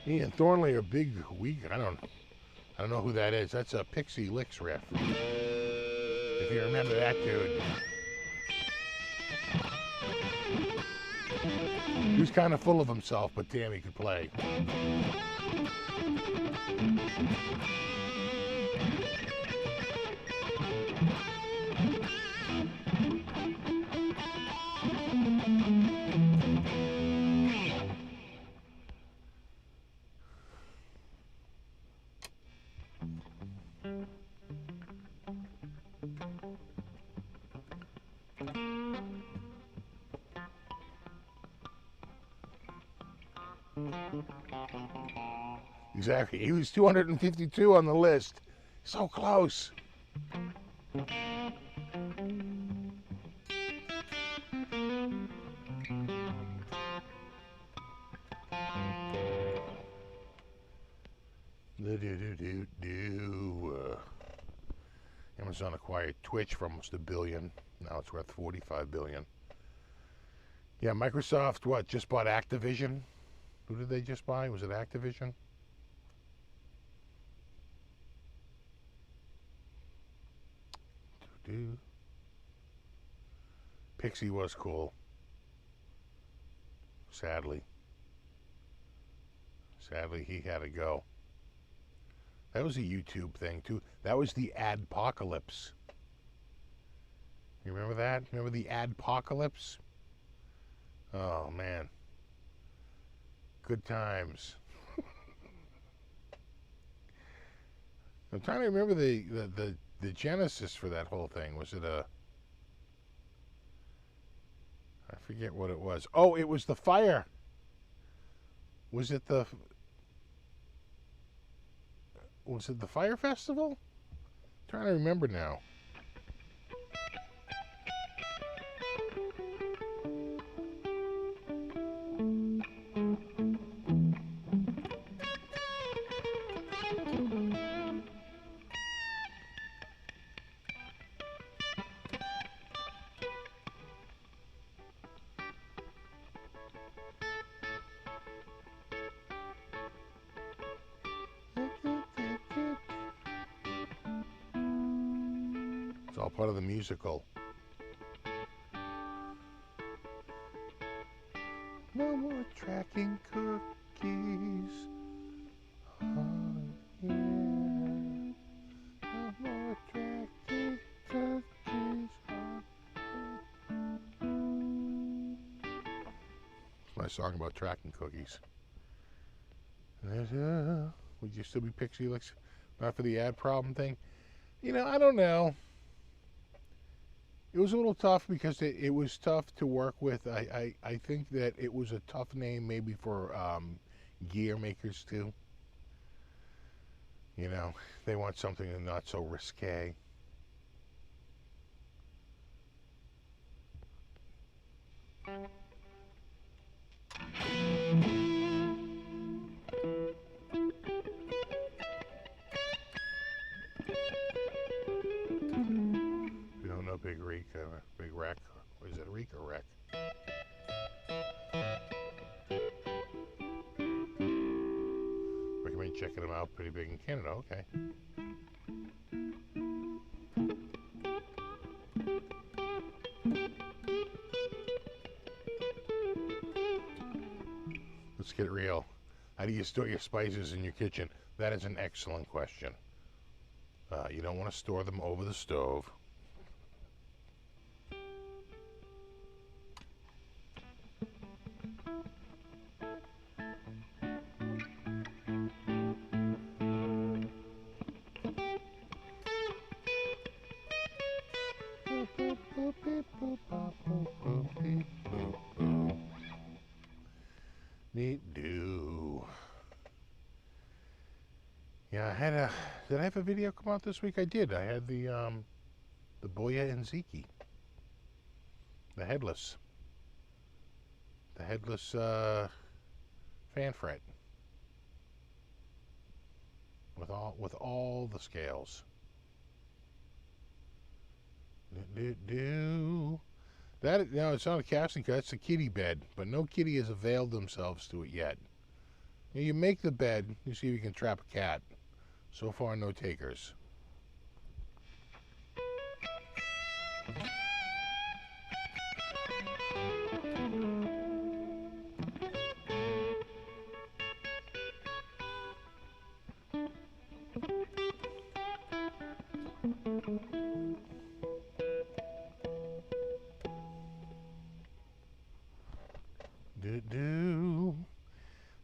He and Thornley are big weak. I don't know who that is. That's a Pixie Licks riff. If you remember that dude. He was kind of full of himself, but damn, he could play. Exactly. He was 252 on the list. So close. Amazon acquired Twitch for almost $1 billion. Now it's worth $45 billion. Yeah, Microsoft, what, just bought Activision? Who did they just buy? Was it Activision? Pixie was cool. Sadly, he had to go. That was a YouTube thing, too. That was the Adpocalypse. You remember that? Remember the Adpocalypse? Oh, man. Good times. I'm trying to remember the genesis for that whole thing. Was it a... I forget what it was. Oh, it was the fire. Was it the Fire Festival? I'm trying to remember now. It's all part of the musical. No more tracking cookies. Oh, yeah. No more tracking cookies. It's my song about tracking cookies. Would you still be Pixie Licks? Not for the ad problem thing? You know, I don't know. It was a little tough because it was tough to work with. I think that it was a tough name maybe for gear makers too. You know, they want something not so risque. big wreck. Or is it a Reek or wreck? Recommend checking them out. Pretty big in Canada. Okay. Let's get real. How do you store your spices in your kitchen? That is an excellent question. You don't want to store them over the stove. Neat do. Yeah, I had did I have a video come out this week? I did. I had the Boya and Ziki. The headless fan fret. With all the scales. That, no, it's not a casting cut, it's a kitty bed, but no kitty has availed themselves to it yet. You make the bed, you see if you can trap a cat. So far, no takers.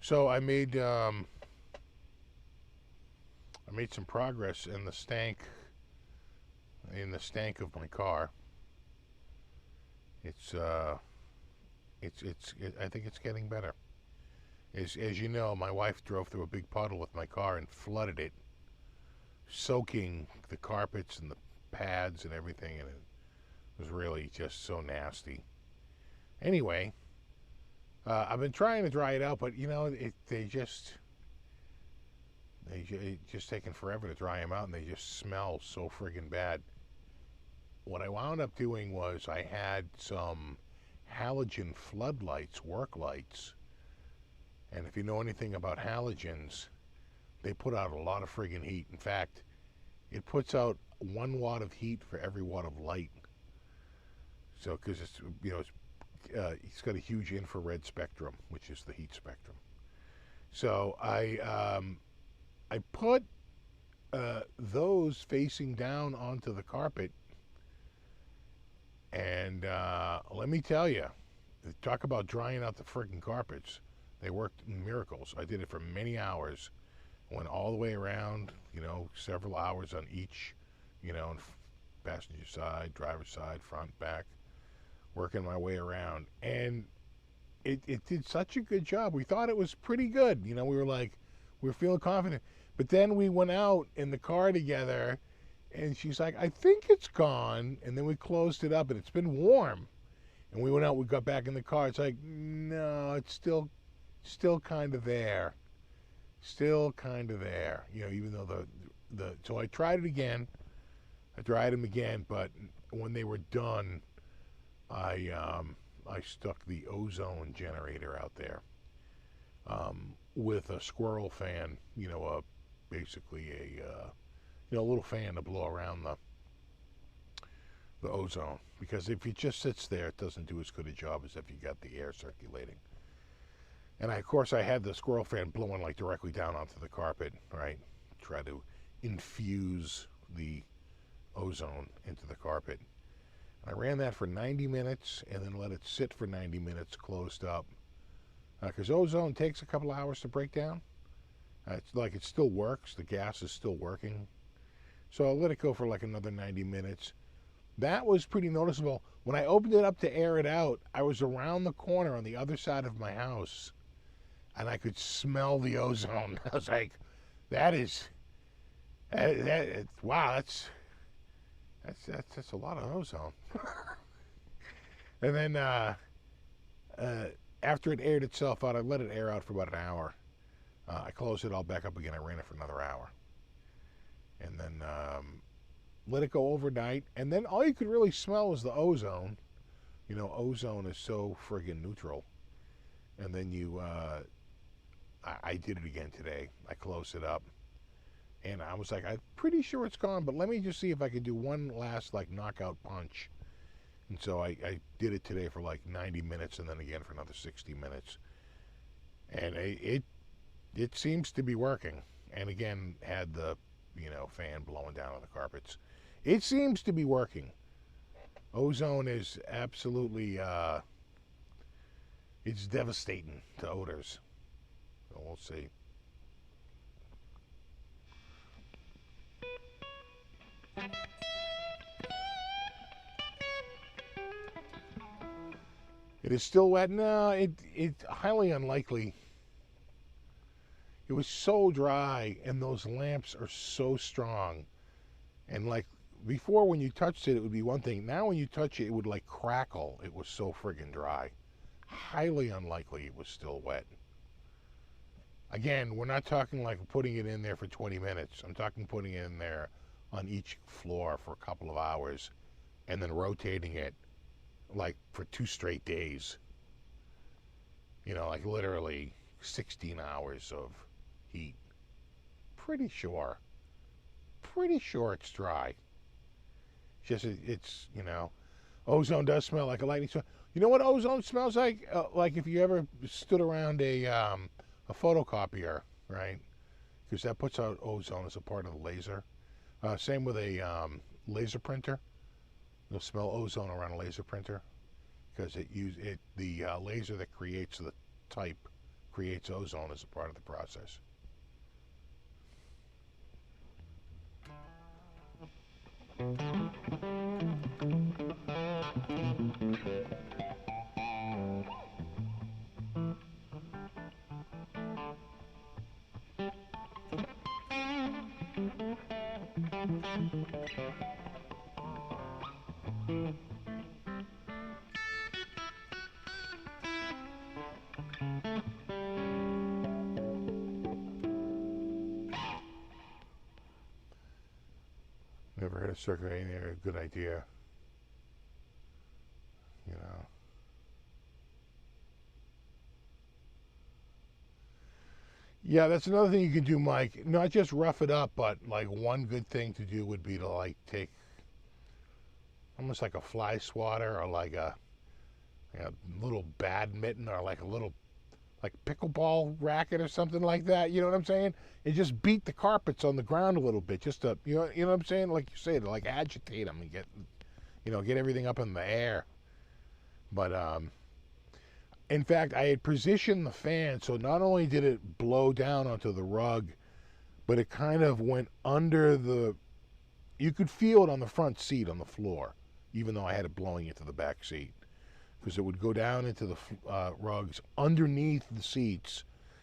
So I made some progress in the stank of my car. I think it's getting better. As you know, my wife drove through a big puddle with my car and flooded it, soaking the carpets and the pads and everything, and it was really just so nasty. Anyway, I've been trying to dry it out, but you know, it's just taking forever to dry them out, and they just smell so friggin' bad. What I wound up doing was I had some halogen floodlights, work lights, and if you know anything about halogens, they put out a lot of friggin' heat. In fact, it puts out 1 watt of heat for every watt of light. So, because it's, you know, it's got a huge infrared spectrum, which is the heat spectrum. So I put those facing down onto the carpet, and let me tell you, talk about drying out the friggin' carpets. They worked miracles. I did it for many hours, went all the way around, you know, several hours on each, you know, passenger side, driver's side, front, back, working my way around, and it did such a good job. We thought it was pretty good, you know. We were feeling confident, but then we went out in the car together, and she's like, I think it's gone, and then we closed it up, and it's been warm, and we went out, we got back in the car, it's like, no, it's still kind of there, you know, even though so I tried it again, I dried them again, but when they were done, I stuck the ozone generator out there with a squirrel fan, you know, basically a little fan to blow around the ozone, because if it just sits there, it doesn't do as good a job as if you got the air circulating. And of course I had the squirrel fan blowing like directly down onto the carpet, right? Try to infuse the ozone into the carpet. I ran that for 90 minutes and then let it sit for 90 minutes closed up. Because ozone takes a couple hours to break down. It's like it still works. The gas is still working. So I let it go for like another 90 minutes. That was pretty noticeable. When I opened it up to air it out, I was around the corner on the other side of my house, and I could smell the ozone. I was like, wow, that's a lot of ozone. And then after it aired itself out, I let it air out for about an hour. I closed it all back up again. I ran it for another hour. And then let it go overnight, and then all you could really smell was the ozone. You know, ozone is so friggin' neutral. And then I did it again today. I closed it up, and I was like, I'm pretty sure it's gone, but let me just see if I could do one last like knockout punch. And so I did it today for like 90 minutes, and then again for another 60 minutes, and it seems to be working. And again, had the fan blowing down on the carpets. It seems to be working. Ozone is absolutely it's devastating to odors. So we'll see. It is still wet. No, it's highly unlikely. It was so dry, and those lamps are so strong. And like before, when you touched it, it would be one thing. Now when you touch it, it would like crackle. It was so friggin' dry. Highly unlikely it was still wet. Again, we're not talking like putting it in there for 20 minutes. I'm talking putting it in there on each floor for a couple of hours and then rotating it like for 2 straight days. You know, like literally 16 hours of heat. Pretty sure it's dry. Just it's, ozone does smell like a lightning storm. You know what ozone smells like? Like if you ever stood around a photocopier, right? Because that puts out ozone as a part of the laser. Same with a laser printer. You'll smell ozone around a laser printer because the laser that creates the type creates ozone as a part of the process. Never heard of circulating air. Good idea. Yeah, that's another thing you can do, Mike. Not just rough it up, but like one good thing to do would be to like take almost like a fly swatter or like a little badminton or like a little like pickleball racket or something like that. You know what I'm saying? And just beat the carpets on the ground a little bit, just to you know what I'm saying? Like you say, to like agitate them and get everything up in the air. But in fact, I had positioned the fan so not only did it blow down onto the rug, but it kind of went under the. You could feel it on the front seat on the floor, even though I had it blowing into the back seat. Because it would go down into the rugs underneath the seats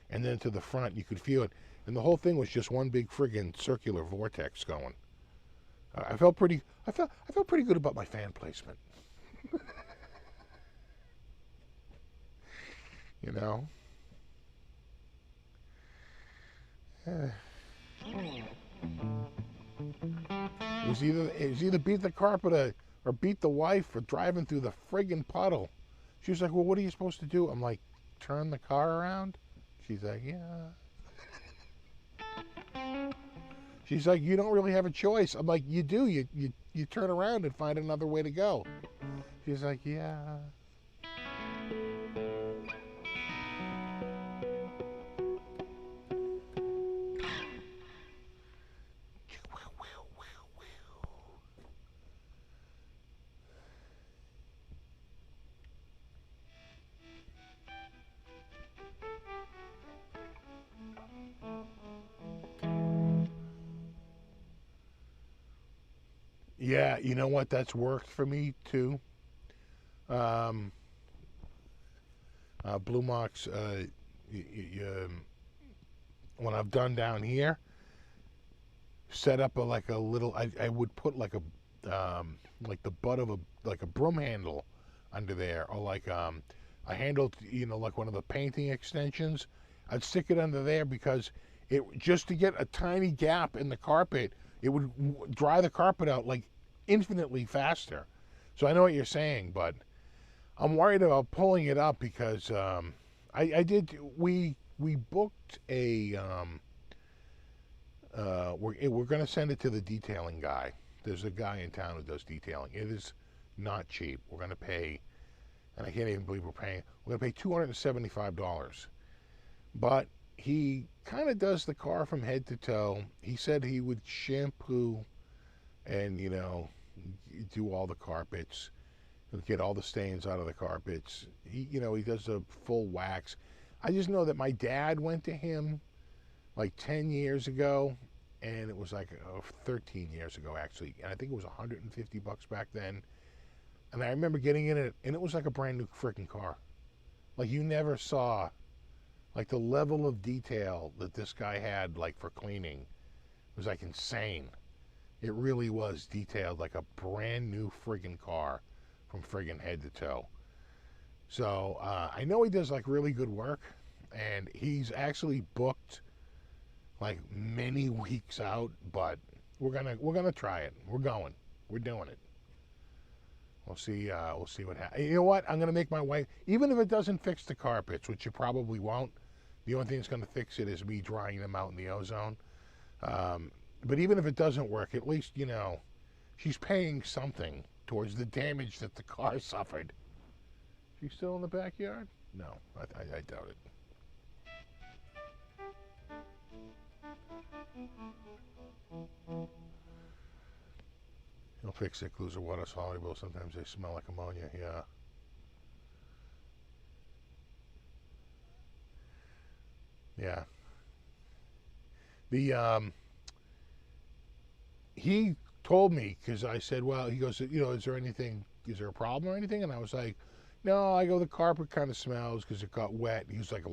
and then to the front. You could feel it. And the whole thing was just one big friggin' circular vortex going. I felt pretty good about my fan placement. You know? It was either beat the carpet or beat the wife for driving through the friggin' puddle. She was like, well, what are you supposed to do? I'm like, turn the car around? She's like, yeah. She's like, you don't really have a choice. I'm like, you do. You turn around and find another way to go. She's like, yeah. Yeah, you know what? That's worked for me too. Blue Mox, when I've done down here, set up like a little. I would put like like the butt of a broom handle under there, or like a handle, like one of the painting extensions. I'd stick it under there because it just to get a tiny gap in the carpet it would dry the carpet out like infinitely faster. So I know what you're saying, but I'm worried about pulling it up because we booked a we're going to send it to the detailing guy. There's a guy in town who does detailing. It is not cheap. We're going to pay, and I can't even believe we're going to pay $275. But he kind of does the car from head to toe. He said he would shampoo and, do all the carpets, get all the stains out of the carpets. He does a full wax. I just know that my dad went to him like 10 years ago, and it was like 13 years ago actually, and I think it was $150 back then. And I remember getting in it, and it was like a brand new freaking car. Like, you never saw, like, the level of detail that this guy had, like, for cleaning was like insane. It really was detailed like a brand new friggin' car from friggin' head to toe. So I know he does like really good work, and he's actually booked like many weeks out, but we're gonna try it. We're doing it. We'll see what happens. You know what? I'm gonna make my wife, even if it doesn't fix the carpets, which it probably won't. The only thing that's gonna fix it is me drying them out in the ozone. But even if it doesn't work, at least she's paying something towards the damage that the car suffered. She's still in the backyard? No, I doubt it. He'll fix it. Clues are water soluble. Sometimes they smell like ammonia. Yeah. Yeah. The he told me, because I said, well, he goes, is there a problem or anything? And I was like, no, I go, the carpet kind of smells because it got wet. He was like,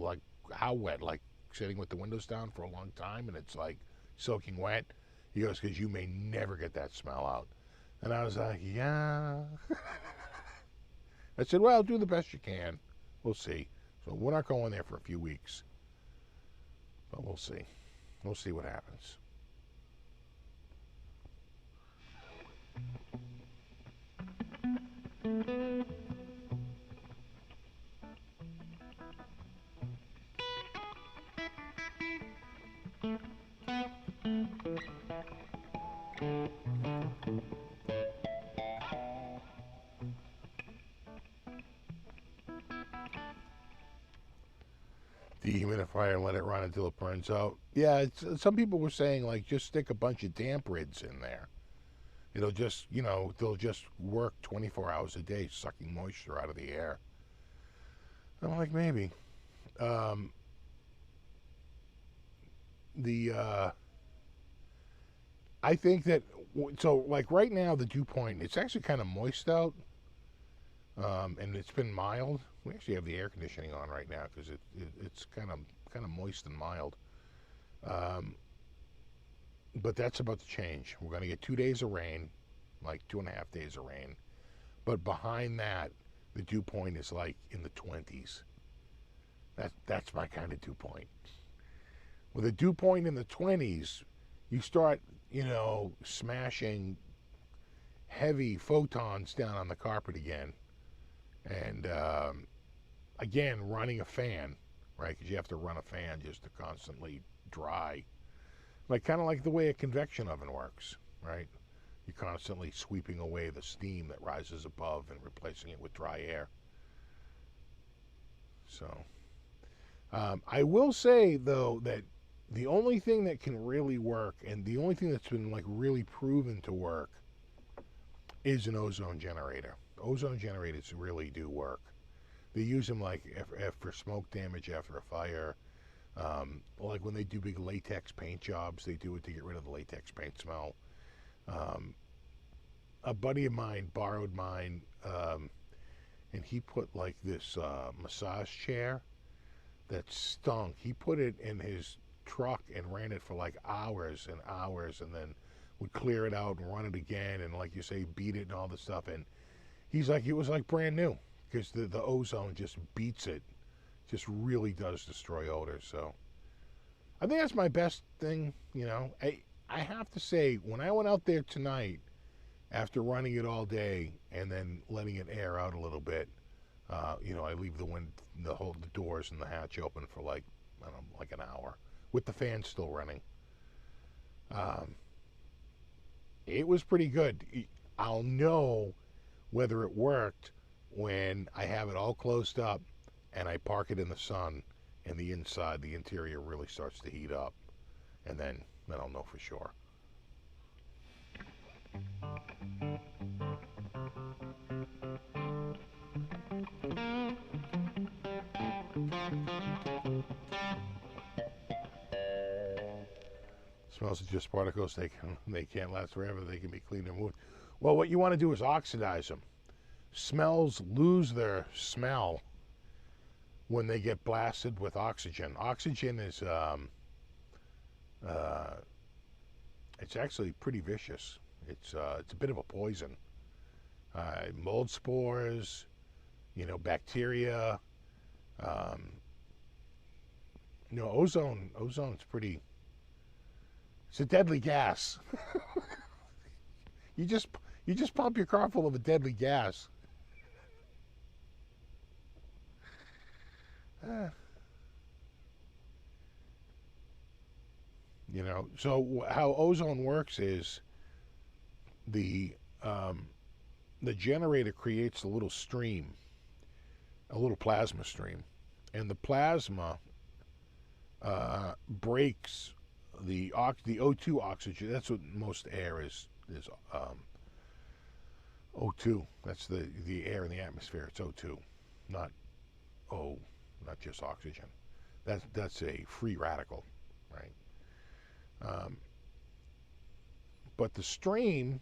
how wet? Like sitting with the windows down for a long time and it's like soaking wet? He goes, because you may never get that smell out. And I was like, yeah. I said, well, do the best you can. We'll see. So we're not going there for a few weeks. But we'll see. We'll see what happens. Dehumidifier and let it run until it burns out. Yeah, some people were saying, like, just stick a bunch of damp rids in there. It'll just, they'll just work 24 hours a day, sucking moisture out of the air. I'm like, maybe. I think that, so, like, right now, the dew point, it's actually kind of moist out, and it's been mild. We actually have the air conditioning on right now because it's kind of moist and mild. But that's about to change. We're going to get 2 days of rain, like 2.5 days of rain. But behind that, the dew point is like in the 20s. That's my kind of dew point. With a dew point in the 20s, you start, smashing heavy photons down on the carpet again. And again, running a fan, right? Because you have to run a fan just to constantly dry. Kind of like the way a convection oven works, right? You're constantly sweeping away the steam that rises above and replacing it with dry air. So, I will say, though, that the only thing that can really work, and the only thing that's been, like, really proven to work, is an ozone generator. Ozone generators really do work. They use them, like, for smoke damage after a fire. Like when they do big latex paint jobs, they do it to get rid of the latex paint smell. A buddy of mine borrowed mine, and he put like this massage chair that stunk. He put it in his truck and ran it for like hours and hours, and then would clear it out and run it again, and like you say, beat it and all this stuff. And he's like, it was like brand new because the ozone just beats it. Just really does destroy odors. So I think that's my best thing. I have to say, when I went out there tonight, after running it all day and then letting it air out a little bit, I leave the doors and the hatch open for like, I don't know, like an hour with the fan still running. It was pretty good. I'll know whether it worked when I have it all closed up and I park it in the sun and the interior really starts to heat up. And then I'll know for sure. Smells are just particles. They can't last forever. They can be cleaned and moved. Well, what you want to do is oxidize them. Smells lose their smell when they get blasted with oxygen. Oxygen is it's actually pretty vicious. It's a bit of a poison. Mold spores, bacteria. Ozone's pretty. It's a deadly gas. You just pump your car full of a deadly gas. So how ozone works is the generator creates a little stream, a little plasma stream, and the plasma breaks the O2 oxygen. That's what most air is O2. That's the air in the atmosphere. It's O2, not just oxygen. That's a free radical, right? But the stream,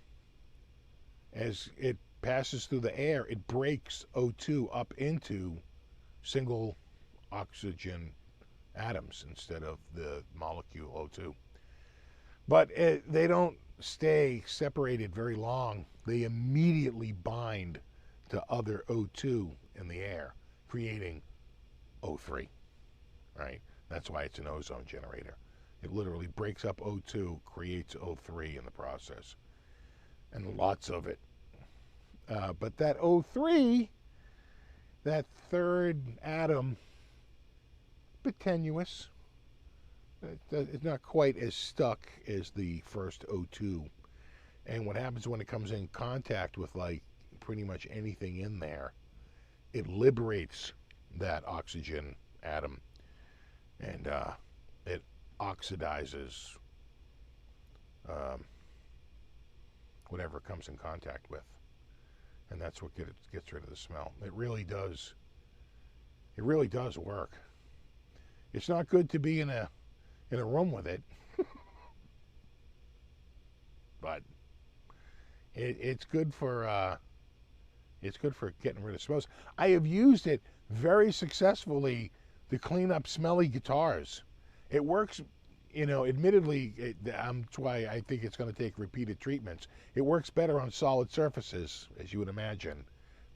as it passes through the air, it breaks O2 up into single oxygen atoms instead of the molecule O2. But they don't stay separated very long. They immediately bind to other O2 in the air, creating O3, right? That's why it's an ozone generator. It literally breaks up O2, creates O3 in the process, and lots of it. But that O3, that third atom, bit tenuous. It's not quite as stuck as the first O2. And what happens when it comes in contact with like pretty much anything in there, it liberates that oxygen atom, and it oxidizes whatever it comes in contact with, and that's what gets rid of the smell. It really does work. It's not good to be in a room with it, but it's good for getting rid of smells. I have used it very successfully to clean up smelly guitars. It works, admittedly, that's why I think it's going to take repeated treatments. It works better on solid surfaces, as you would imagine,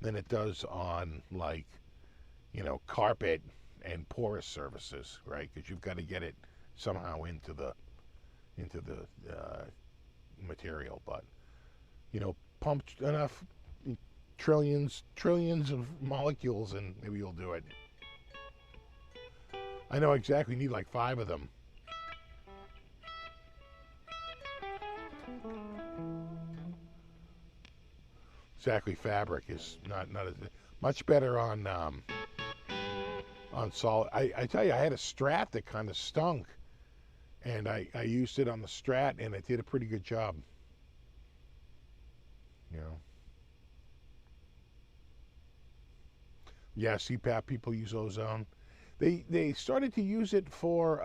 than it does on, like, carpet and porous surfaces, right? Because you've got to get it somehow into the material. But, pumped enough trillions of molecules and maybe you'll do it. I know exactly. You need like 5 of them. Exactly. Fabric is not as much better on solid. I tell you, I had a Strat that kind of stunk, and I used it on the Strat, and it did a pretty good job. Yeah, CPAP people use ozone. They started to use it for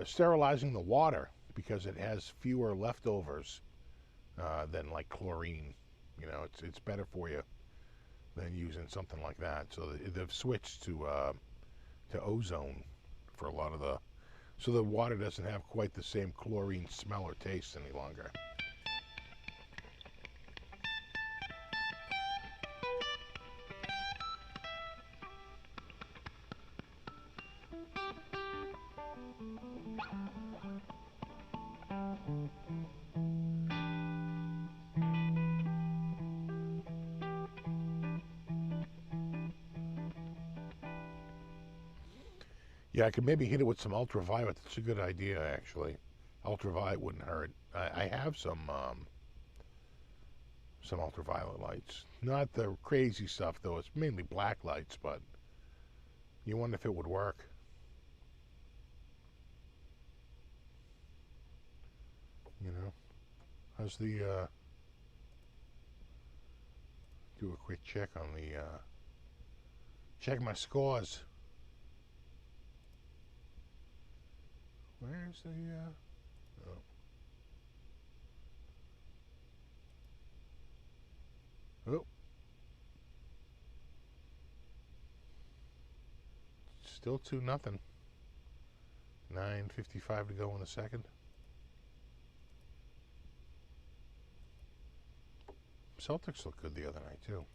sterilizing the water because it has fewer leftovers than like chlorine. It's better for you than using something like that. So they've switched to ozone for a lot of so the water doesn't have quite the same chlorine smell or taste any longer. Yeah, I could maybe hit it with some ultraviolet. That's a good idea, actually. Ultraviolet wouldn't hurt. I have some ultraviolet lights. Not the crazy stuff, though. It's mainly black lights, but you wonder if it would work. You know? How's the, do a quick check on the, check my scores. Where's the, oh. Oh. Still 2-0. 9:55 to go in the second. Celtics looked good the other night, too.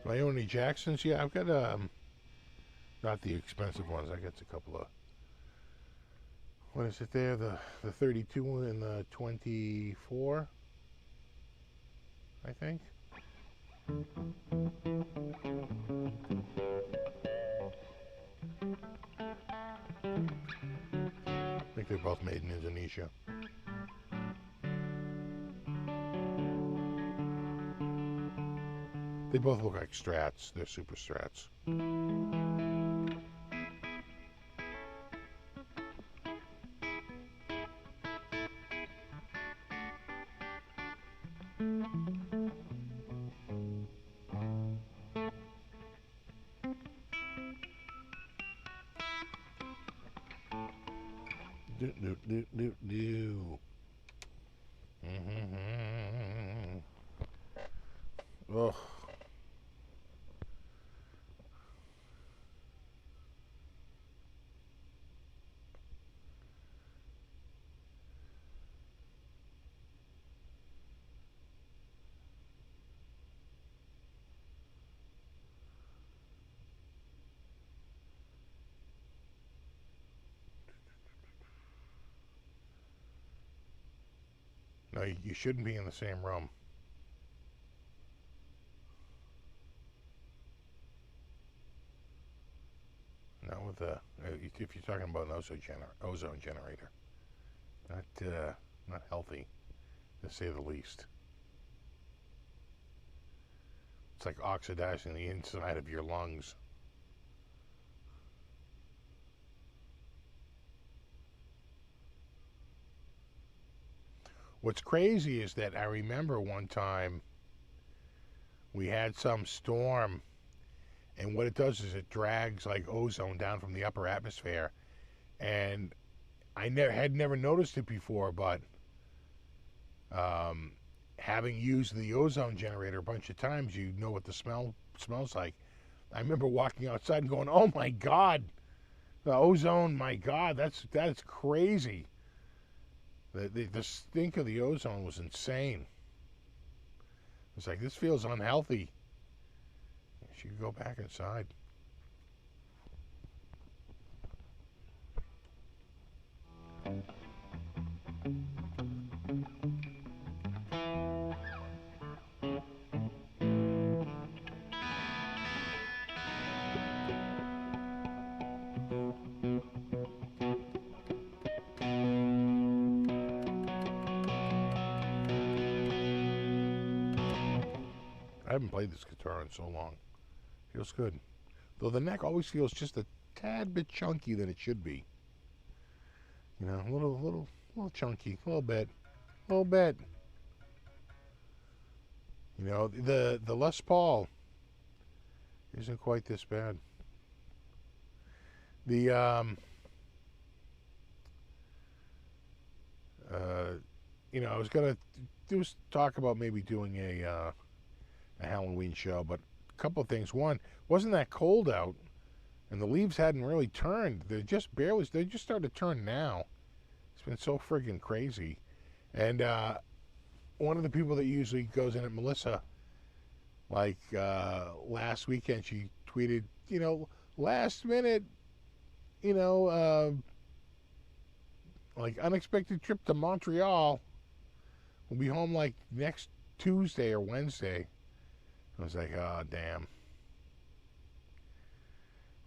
Do I own any Jacksons? Yeah, I've got, not the expensive ones. I got a couple of, what is it there? The 32 and the 24, I think. I think they're both made in Indonesia. They both look like Strats. They're super Strats. Oh. No, you shouldn't be in the same room. No, with if you're talking about an ozone generator, not healthy, to say the least. It's like oxidizing the inside of your lungs. What's crazy is that I remember one time we had some storm, and what it does is it drags like ozone down from the upper atmosphere, and I had never noticed it before, but having used the ozone generator a bunch of times, you know what the smells like. I remember walking outside and going, "Oh my God, the ozone! My God, that's crazy." The stink of the ozone was insane. It's like, this feels unhealthy. You should go back inside. I haven't played this guitar in so long. Feels good. Though the neck always feels just a tad bit chunky than it should be. You know, a little chunky, a little bit. You know, the Les Paul isn't quite this bad. The you know, I was gonna talk about maybe doing a Halloween show, but a couple of things. One, wasn't that cold out, and the leaves hadn't really turned. They just started to turn now. It's been so friggin' crazy. And one of the people that usually goes in at Melissa, like last weekend, she tweeted, last minute, like unexpected trip to Montreal. We'll be home like next Tuesday or Wednesday. I was like, oh damn.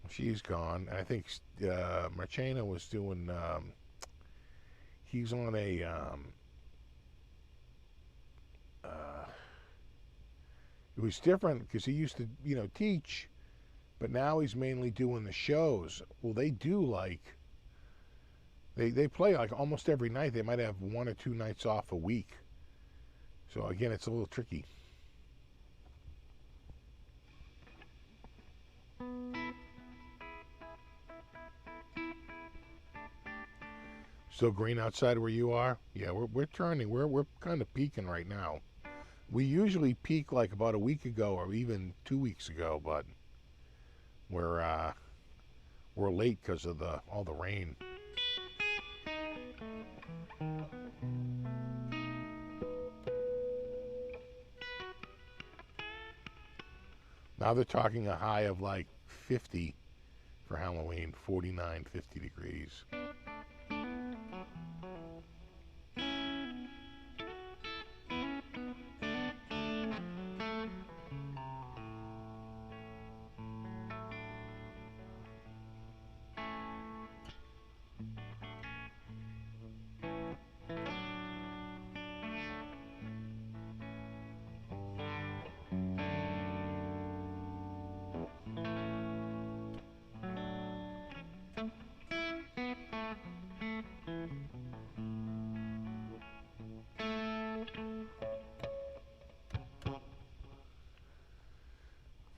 She's gone. I think Marchena was doing. He's on a. It was different because he used to, teach, but now he's mainly doing the shows. Well, they do like. They play like almost every night. They might have 1 or 2 nights off a week. So again, it's a little tricky. Still green outside where you are? Yeah, we're turning. We're kind of peaking right now. We usually peak like about a week ago or even 2 weeks ago, but we're late because of all the rain. Now they're talking a high of like 50 for Halloween, 49, 50 degrees.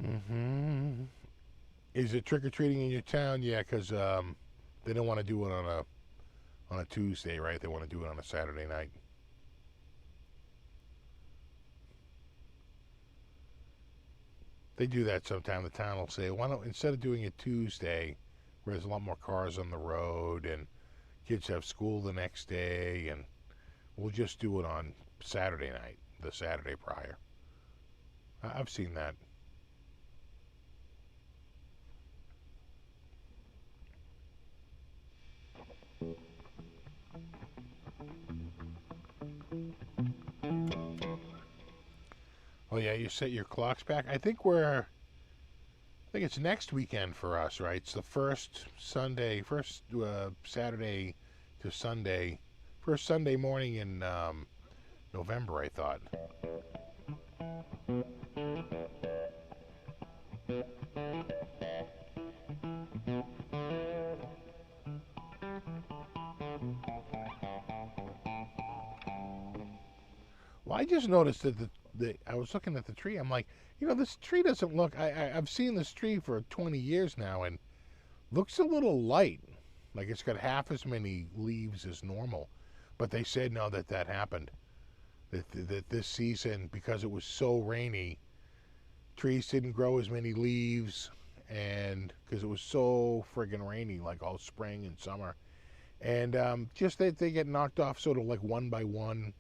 Mm-hmm. Is it trick or treating in your town? Yeah, because they don't want to do it on a Tuesday, right? They want to do it on a Saturday night. They do that sometime. The town will say, "Why don't instead of doing it Tuesday, where there's a lot more cars on the road and kids have school the next day, and we'll just do it on Saturday night, the Saturday prior." I've seen that. Oh yeah, you set your clocks back. I think it's next weekend for us, right? It's the first Saturday to Sunday, first Sunday morning in November, I thought. Well, I just noticed that I was looking at the tree. I'm like, this tree doesn't look. I've seen this tree for 20 years now, and looks a little light. Like it's got half as many leaves as normal. But they said no, that happened. That this season, because it was so rainy, trees didn't grow as many leaves, and because it was so friggin' rainy, like all spring and summer, and just that they get knocked off sort of like one by one.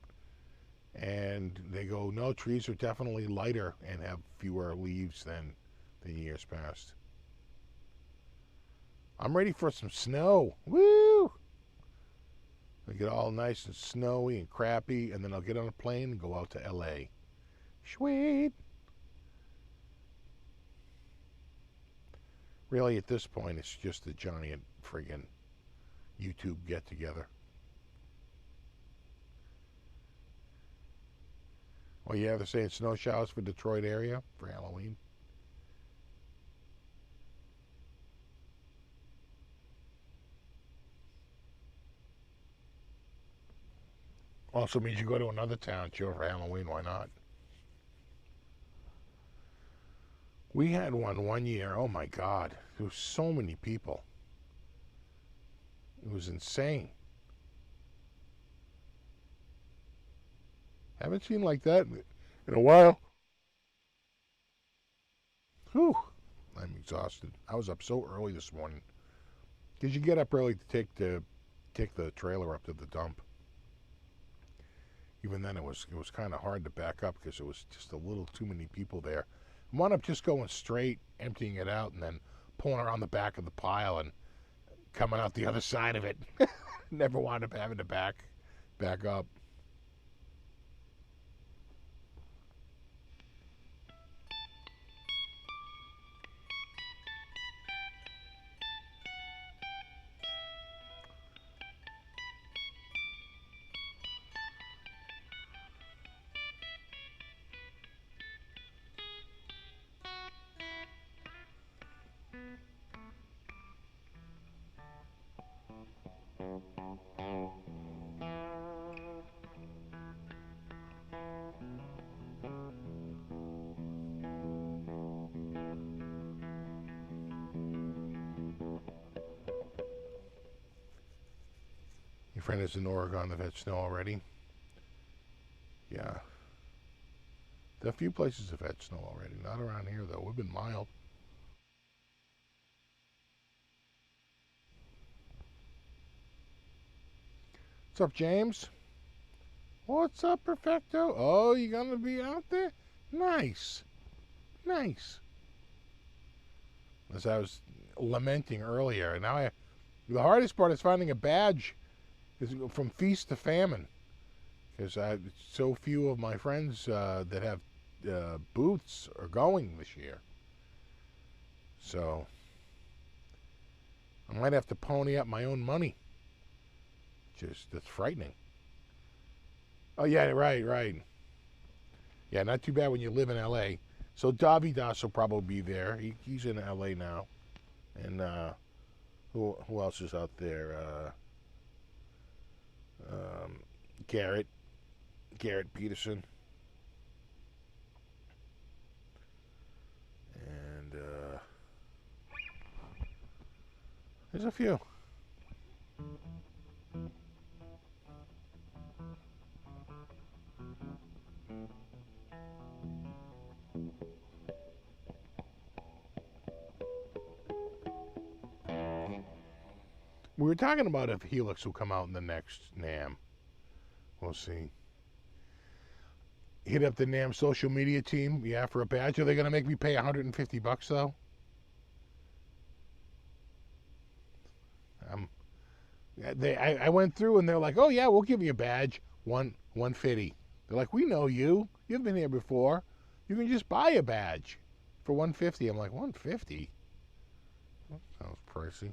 And they go, no, trees are definitely lighter and have fewer leaves than years past. I'm ready for some snow. Woo! I get all nice and snowy and crappy, and then I'll get on a plane and go out to LA. Sweet. Really, at this point, it's just a giant friggin' YouTube get-together. Oh yeah, they're saying snow showers for Detroit area for Halloween. Also means you go to another town, sure, for Halloween. Why not? We had one year. Oh my God, there were so many people. It was insane. Haven't seen like that in a while. Whew. I'm exhausted. I was up so early this morning. Did you get up early to take the trailer up to the dump? Even then, it was kind of hard to back up because it was just a little too many people there. I wound up just going straight, emptying it out, and then pulling around the back of the pile and coming out the other side of it. Never wound up having to back up. Your friend is in Oregon. They've had snow already. Yeah. A few places have had snow already. Not around here, though. We've been mild. What's up, James? What's up, Perfecto? Oh, you gonna be out there? Nice. Nice. As I was lamenting earlier, now the hardest part is finding a badge is from feast to famine. Because so few of my friends that have booths are going this year. So I might have to pony up my own money. That's frightening. Oh, yeah, right. Yeah, not too bad when you live in L.A. So Davidas will probably be there. He's in L.A. now. And who else is out there? Garrett Peterson. And there's a few. We were talking about if Helix will come out in the next NAMM. We'll see. Hit up the NAMM social media team, yeah, for a badge. Are they going to make me pay $150 though? I went through and they're like, oh yeah, we'll give you a badge, $150. They're like, we know you. You've been here before. You can just buy a badge for $150. I'm like, $150? That sounds pricey.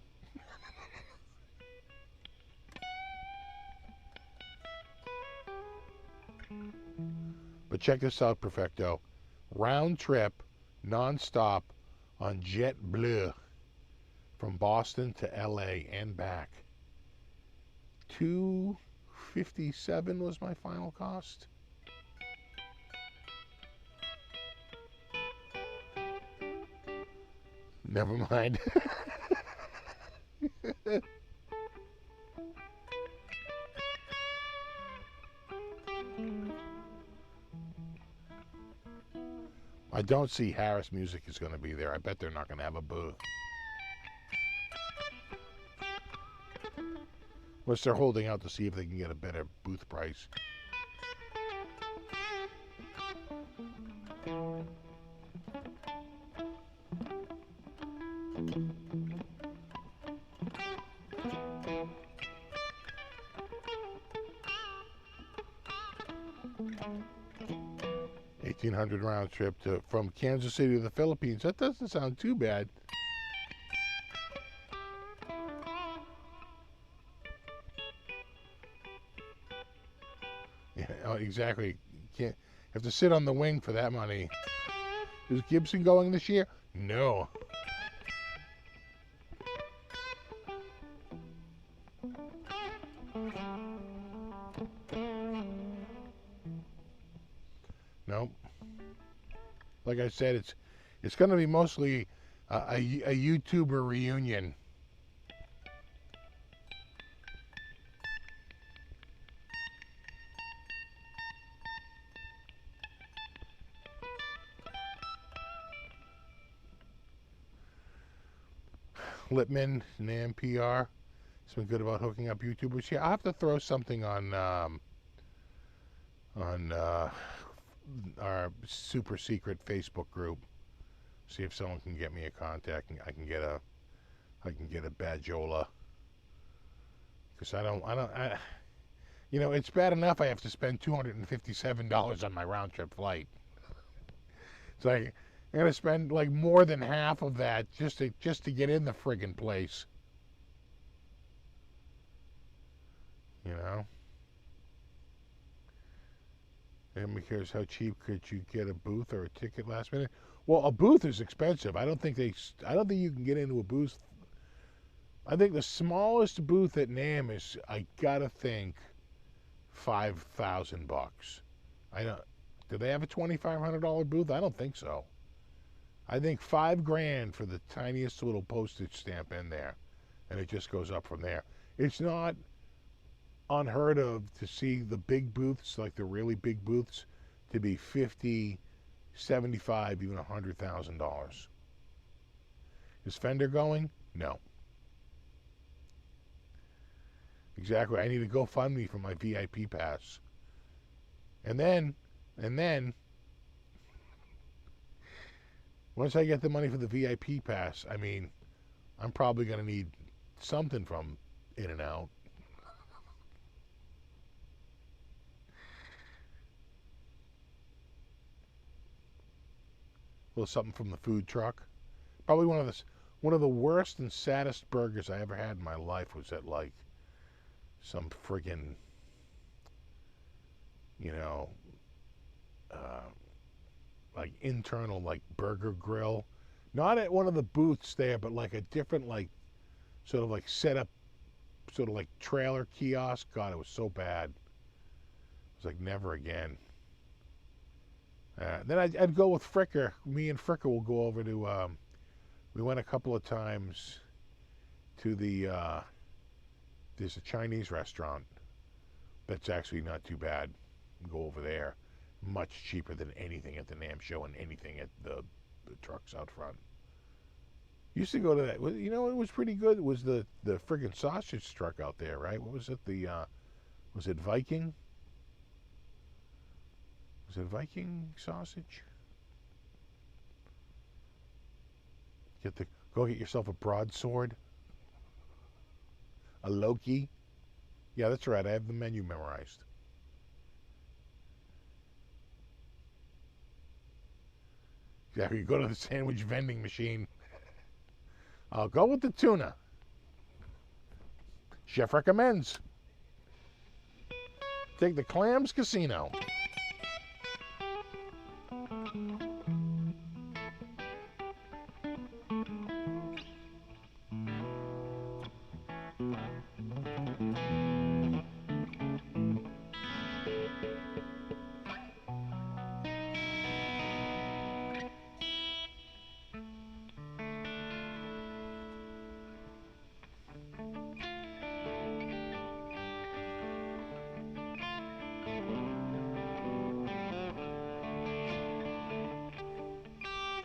But check this out, Perfecto. Round trip, non-stop on JetBlue from Boston to LA and back. $257 was my final cost. Never mind. I don't see Harris Music is going to be there. I bet they're not going to have a booth. Unless they're holding out to see if they can get a better booth price. $1,800 round trip from Kansas City to the Philippines. That doesn't sound too bad. Yeah, exactly. You can't have to sit on the wing for that money. Is Gibson going this year? No. Nope. Like I said, it's going to be mostly a YouTuber reunion. Lipman, NAMM PR. It's been good about hooking up YouTubers. Yeah, I'll have to throw something on our super secret Facebook group. See if someone can get me a contact and I can get a badgeola Because you know, it's bad enough I have to spend $257 on my round trip flight. It's like I'm gonna spend like more than half of that just to get in the friggin' place. You know. And because how cheap could you get a booth or a ticket last minute? Well, a booth is expensive. I don't think you can get into a booth. I think the smallest booth at NAMM is, I gotta think, $5,000. I don't. Do they have a $2,500 booth? I don't think so. I think $5,000 for the tiniest little postage stamp in there, and it just goes up from there. It's not unheard of to see the big booths, like the really big booths, to be $50, $75, even $100,000. Is Fender going? No. Exactly. I need to GoFundMe for my VIP pass. And then, once I get the money for the VIP pass, I mean, I'm probably going to need something from In-N-Out. A little something from the food truck. Probably one of the worst and saddest burgers I ever had in my life was at like some friggin', you know, like internal like burger grill. Not at one of the booths there, but like a different like sort of like set up sort of like trailer kiosk. God, it was so bad. It was like never again. Then I'd go with Fricker. Me and Fricker will go over to. We went a couple of times to there's a Chinese restaurant that's actually not too bad. Go over there. Much cheaper than anything at the NAMM show and anything at the trucks out front. Used to go to that. You know, it was pretty good. It was the friggin' sausage truck out there, right? What was it? Was it Viking? Was it Viking sausage? Go get yourself a broadsword. A Loki. Yeah, that's right. I have the menu memorized. Yeah, you go to the sandwich vending machine. I'll go with the tuna. Chef recommends. Take the Clams Casino.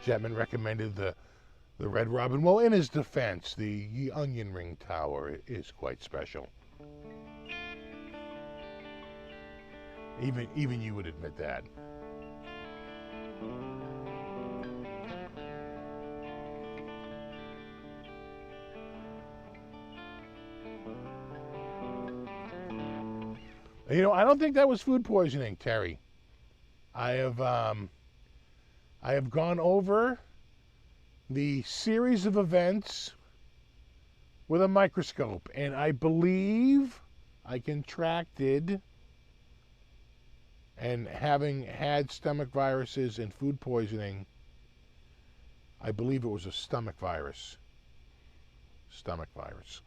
Chapman recommended the Red Robin. Well, in his defense, the onion ring tower is quite special. Even you would admit that. You know, I don't think that was food poisoning, Terry. I have gone over the series of events with a microscope, and I believe I contracted, and having had stomach viruses and food poisoning, I believe it was a stomach virus. Stomach virus.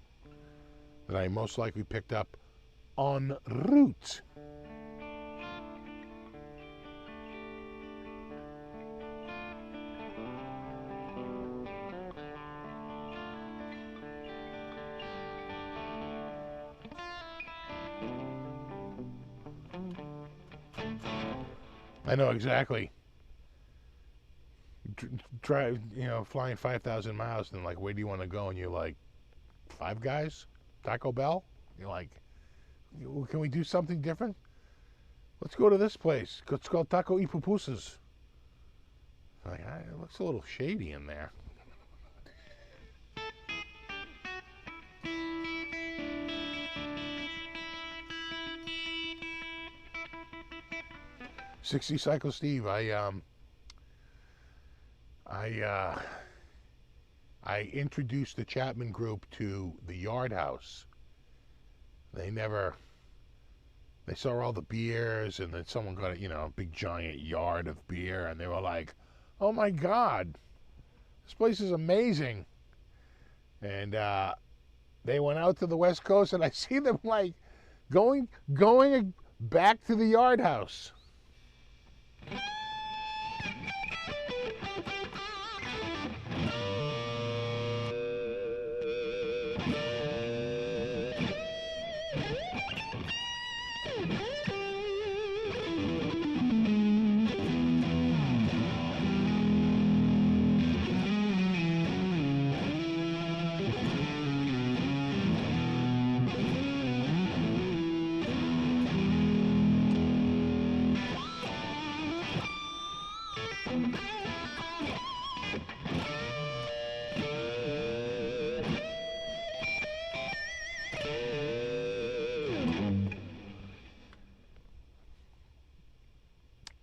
That I most likely picked up en route. I know exactly. Drive, you know, flying 5,000 miles, and like, where do you want to go? And you're like, Five Guys? Taco Bell? You're like, can we do something different? Let's go to this place. It's called Taco y Pupusas. Like, it looks a little shady in there. 60 Cycle Steve. I introduced the Chapman Group to the Yard House. They saw all the beers, and then someone got a big giant yard of beer, and they were like, "Oh my God, this place is amazing!" And they went out to the West Coast, and I see them like going back to the Yard House.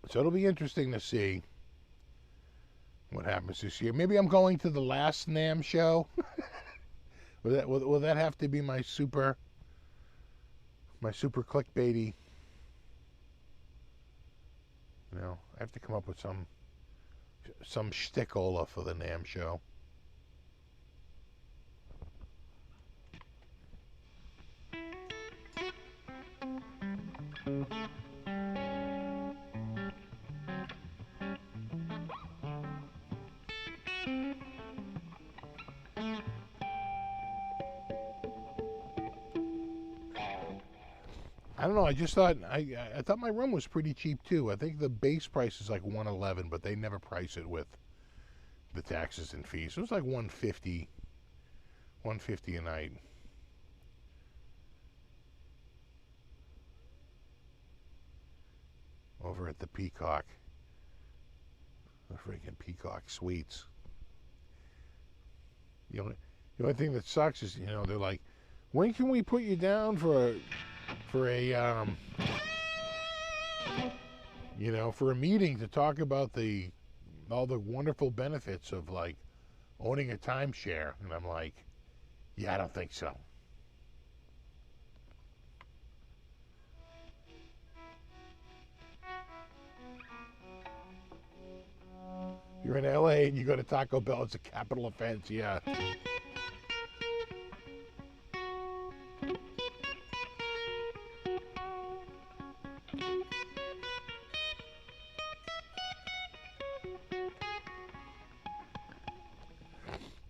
So it'll be interesting to see what happens this year. Maybe I'm going to the last NAMM show. Will that have to be my super clickbaity? I have to come up with some shtickola for the NAMM show. I don't know. I just thought I thought my room was pretty cheap too. I think the base price is like $111, but they never price it with the taxes and fees. So it was like $150 a night. Over at the Peacock, the freaking Peacock Suites. The only thing that sucks is they're like, when can we put you down for a meeting to talk about all the wonderful benefits of like owning a timeshare? And I'm like, yeah, I don't think so. You're in LA and you go to Taco Bell, it's a capital offense, yeah.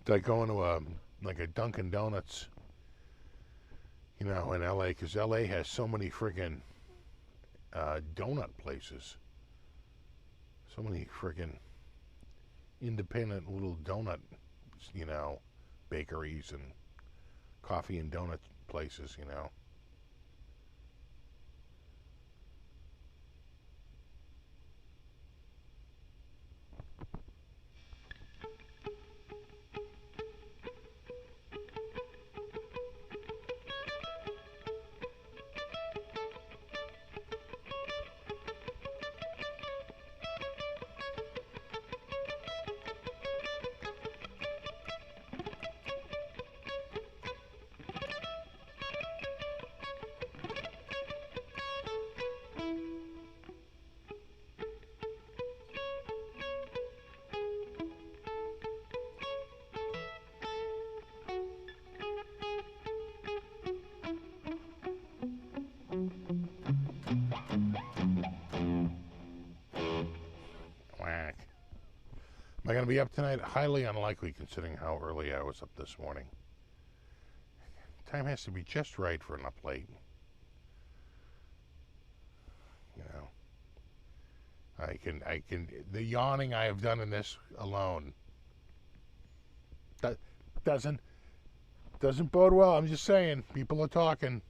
It's like going to a Dunkin' Donuts, in LA, because LA has so many friggin' donut places. So many friggin' independent little donut, bakeries and coffee and donut places, Am I going to be up tonight? Highly unlikely, considering how early I was up this morning. Time has to be just right for an up late. The yawning I have done in this alone, that doesn't bode well. I'm just saying, people are talking.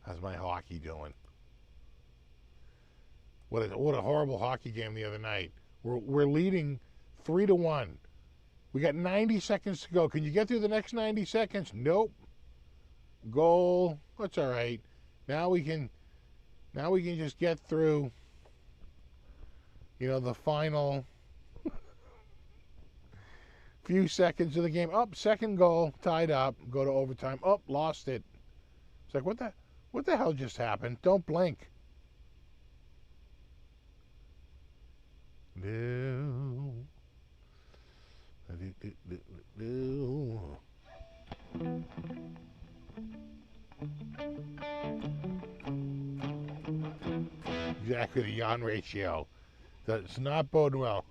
How's my hockey doing? What a horrible hockey game the other night. We're leading 3-1. We got 90 seconds to go. Can you get through the next 90 seconds? Nope. Goal. That's all right. Now we can just get through, the final few seconds of the game. Up, second goal, tied up, go to overtime. Up, lost it. It's like, what the hell just happened? Don't blink. No. Exactly, the yawn ratio. That's not bode well.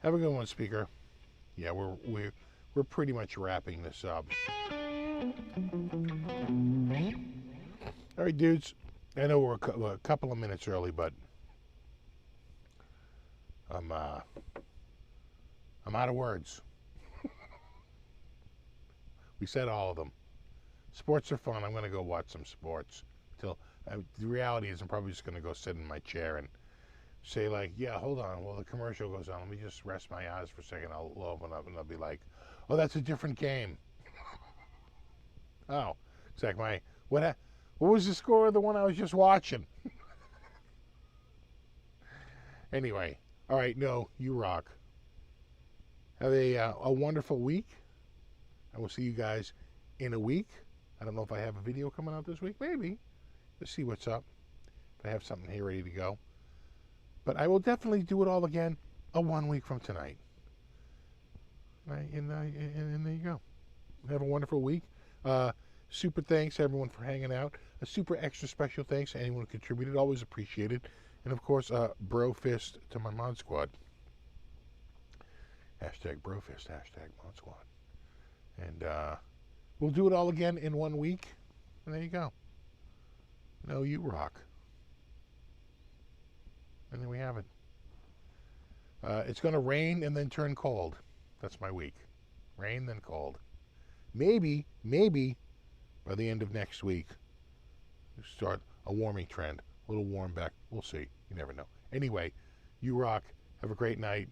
Have a good one, speaker. Yeah, we're pretty much wrapping this up. All right, dudes. I know we're a couple of minutes early, but I'm out of words. We said all of them. Sports are fun. I'm going to go watch some sports. The reality is, I'm probably just going to go sit in my chair and say, like, yeah, hold on. Well, the commercial goes on. Let me just rest my eyes for a second. I'll open up and I'll be like, oh, that's a different game. Oh, it's like what was the score of the one I was just watching? Anyway, all right, no, you rock. Have a wonderful week. I will see you guys in a week. I don't know if I have a video coming out this week. Maybe. Let's see what's up. If I have something here ready to go. But I will definitely do it all again 1 week from tonight. And there you go. Have a wonderful week. Super thanks to everyone for hanging out. A super extra special thanks to anyone who contributed. Always appreciated. And of course, bro fist to my mod squad. Hashtag bro fist, hashtag mod squad. And we'll do it all again in 1 week. And there you go. No, you rock. And there we have it. It's going to rain and then turn cold. That's my week. Rain, then cold. Maybe, by the end of next week, start a warming trend. A little warm back. We'll see. You never know. Anyway, you rock. Have a great night.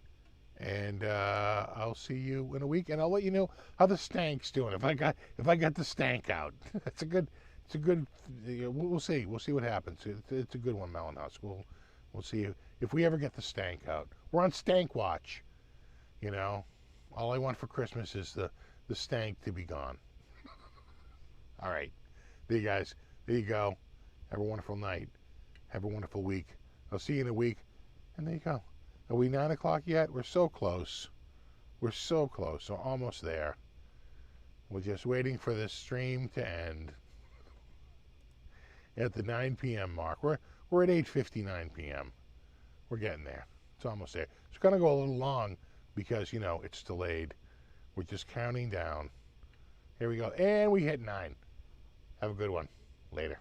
And I'll see you in a week. And I'll let you know how the stank's doing. If I got the stank out. It's a good. We'll see. We'll see what happens. It's a good one, Melonhouse. We'll see if we ever get the stank out. We're on stank watch. All I want for Christmas is the stank to be gone. All right. There you guys. There you go. Have a wonderful night. Have a wonderful week. I'll see you in a week. And there you go. Are we 9 o'clock yet? We're so close. We're so close. We're almost there. We're just waiting for this stream to end. At the 9 p.m. mark. We're at 8:59 p.m. We're getting there. It's almost there. It's going to go a little long because, it's delayed. We're just counting down. Here we go. And we hit 9. Have a good one. Later.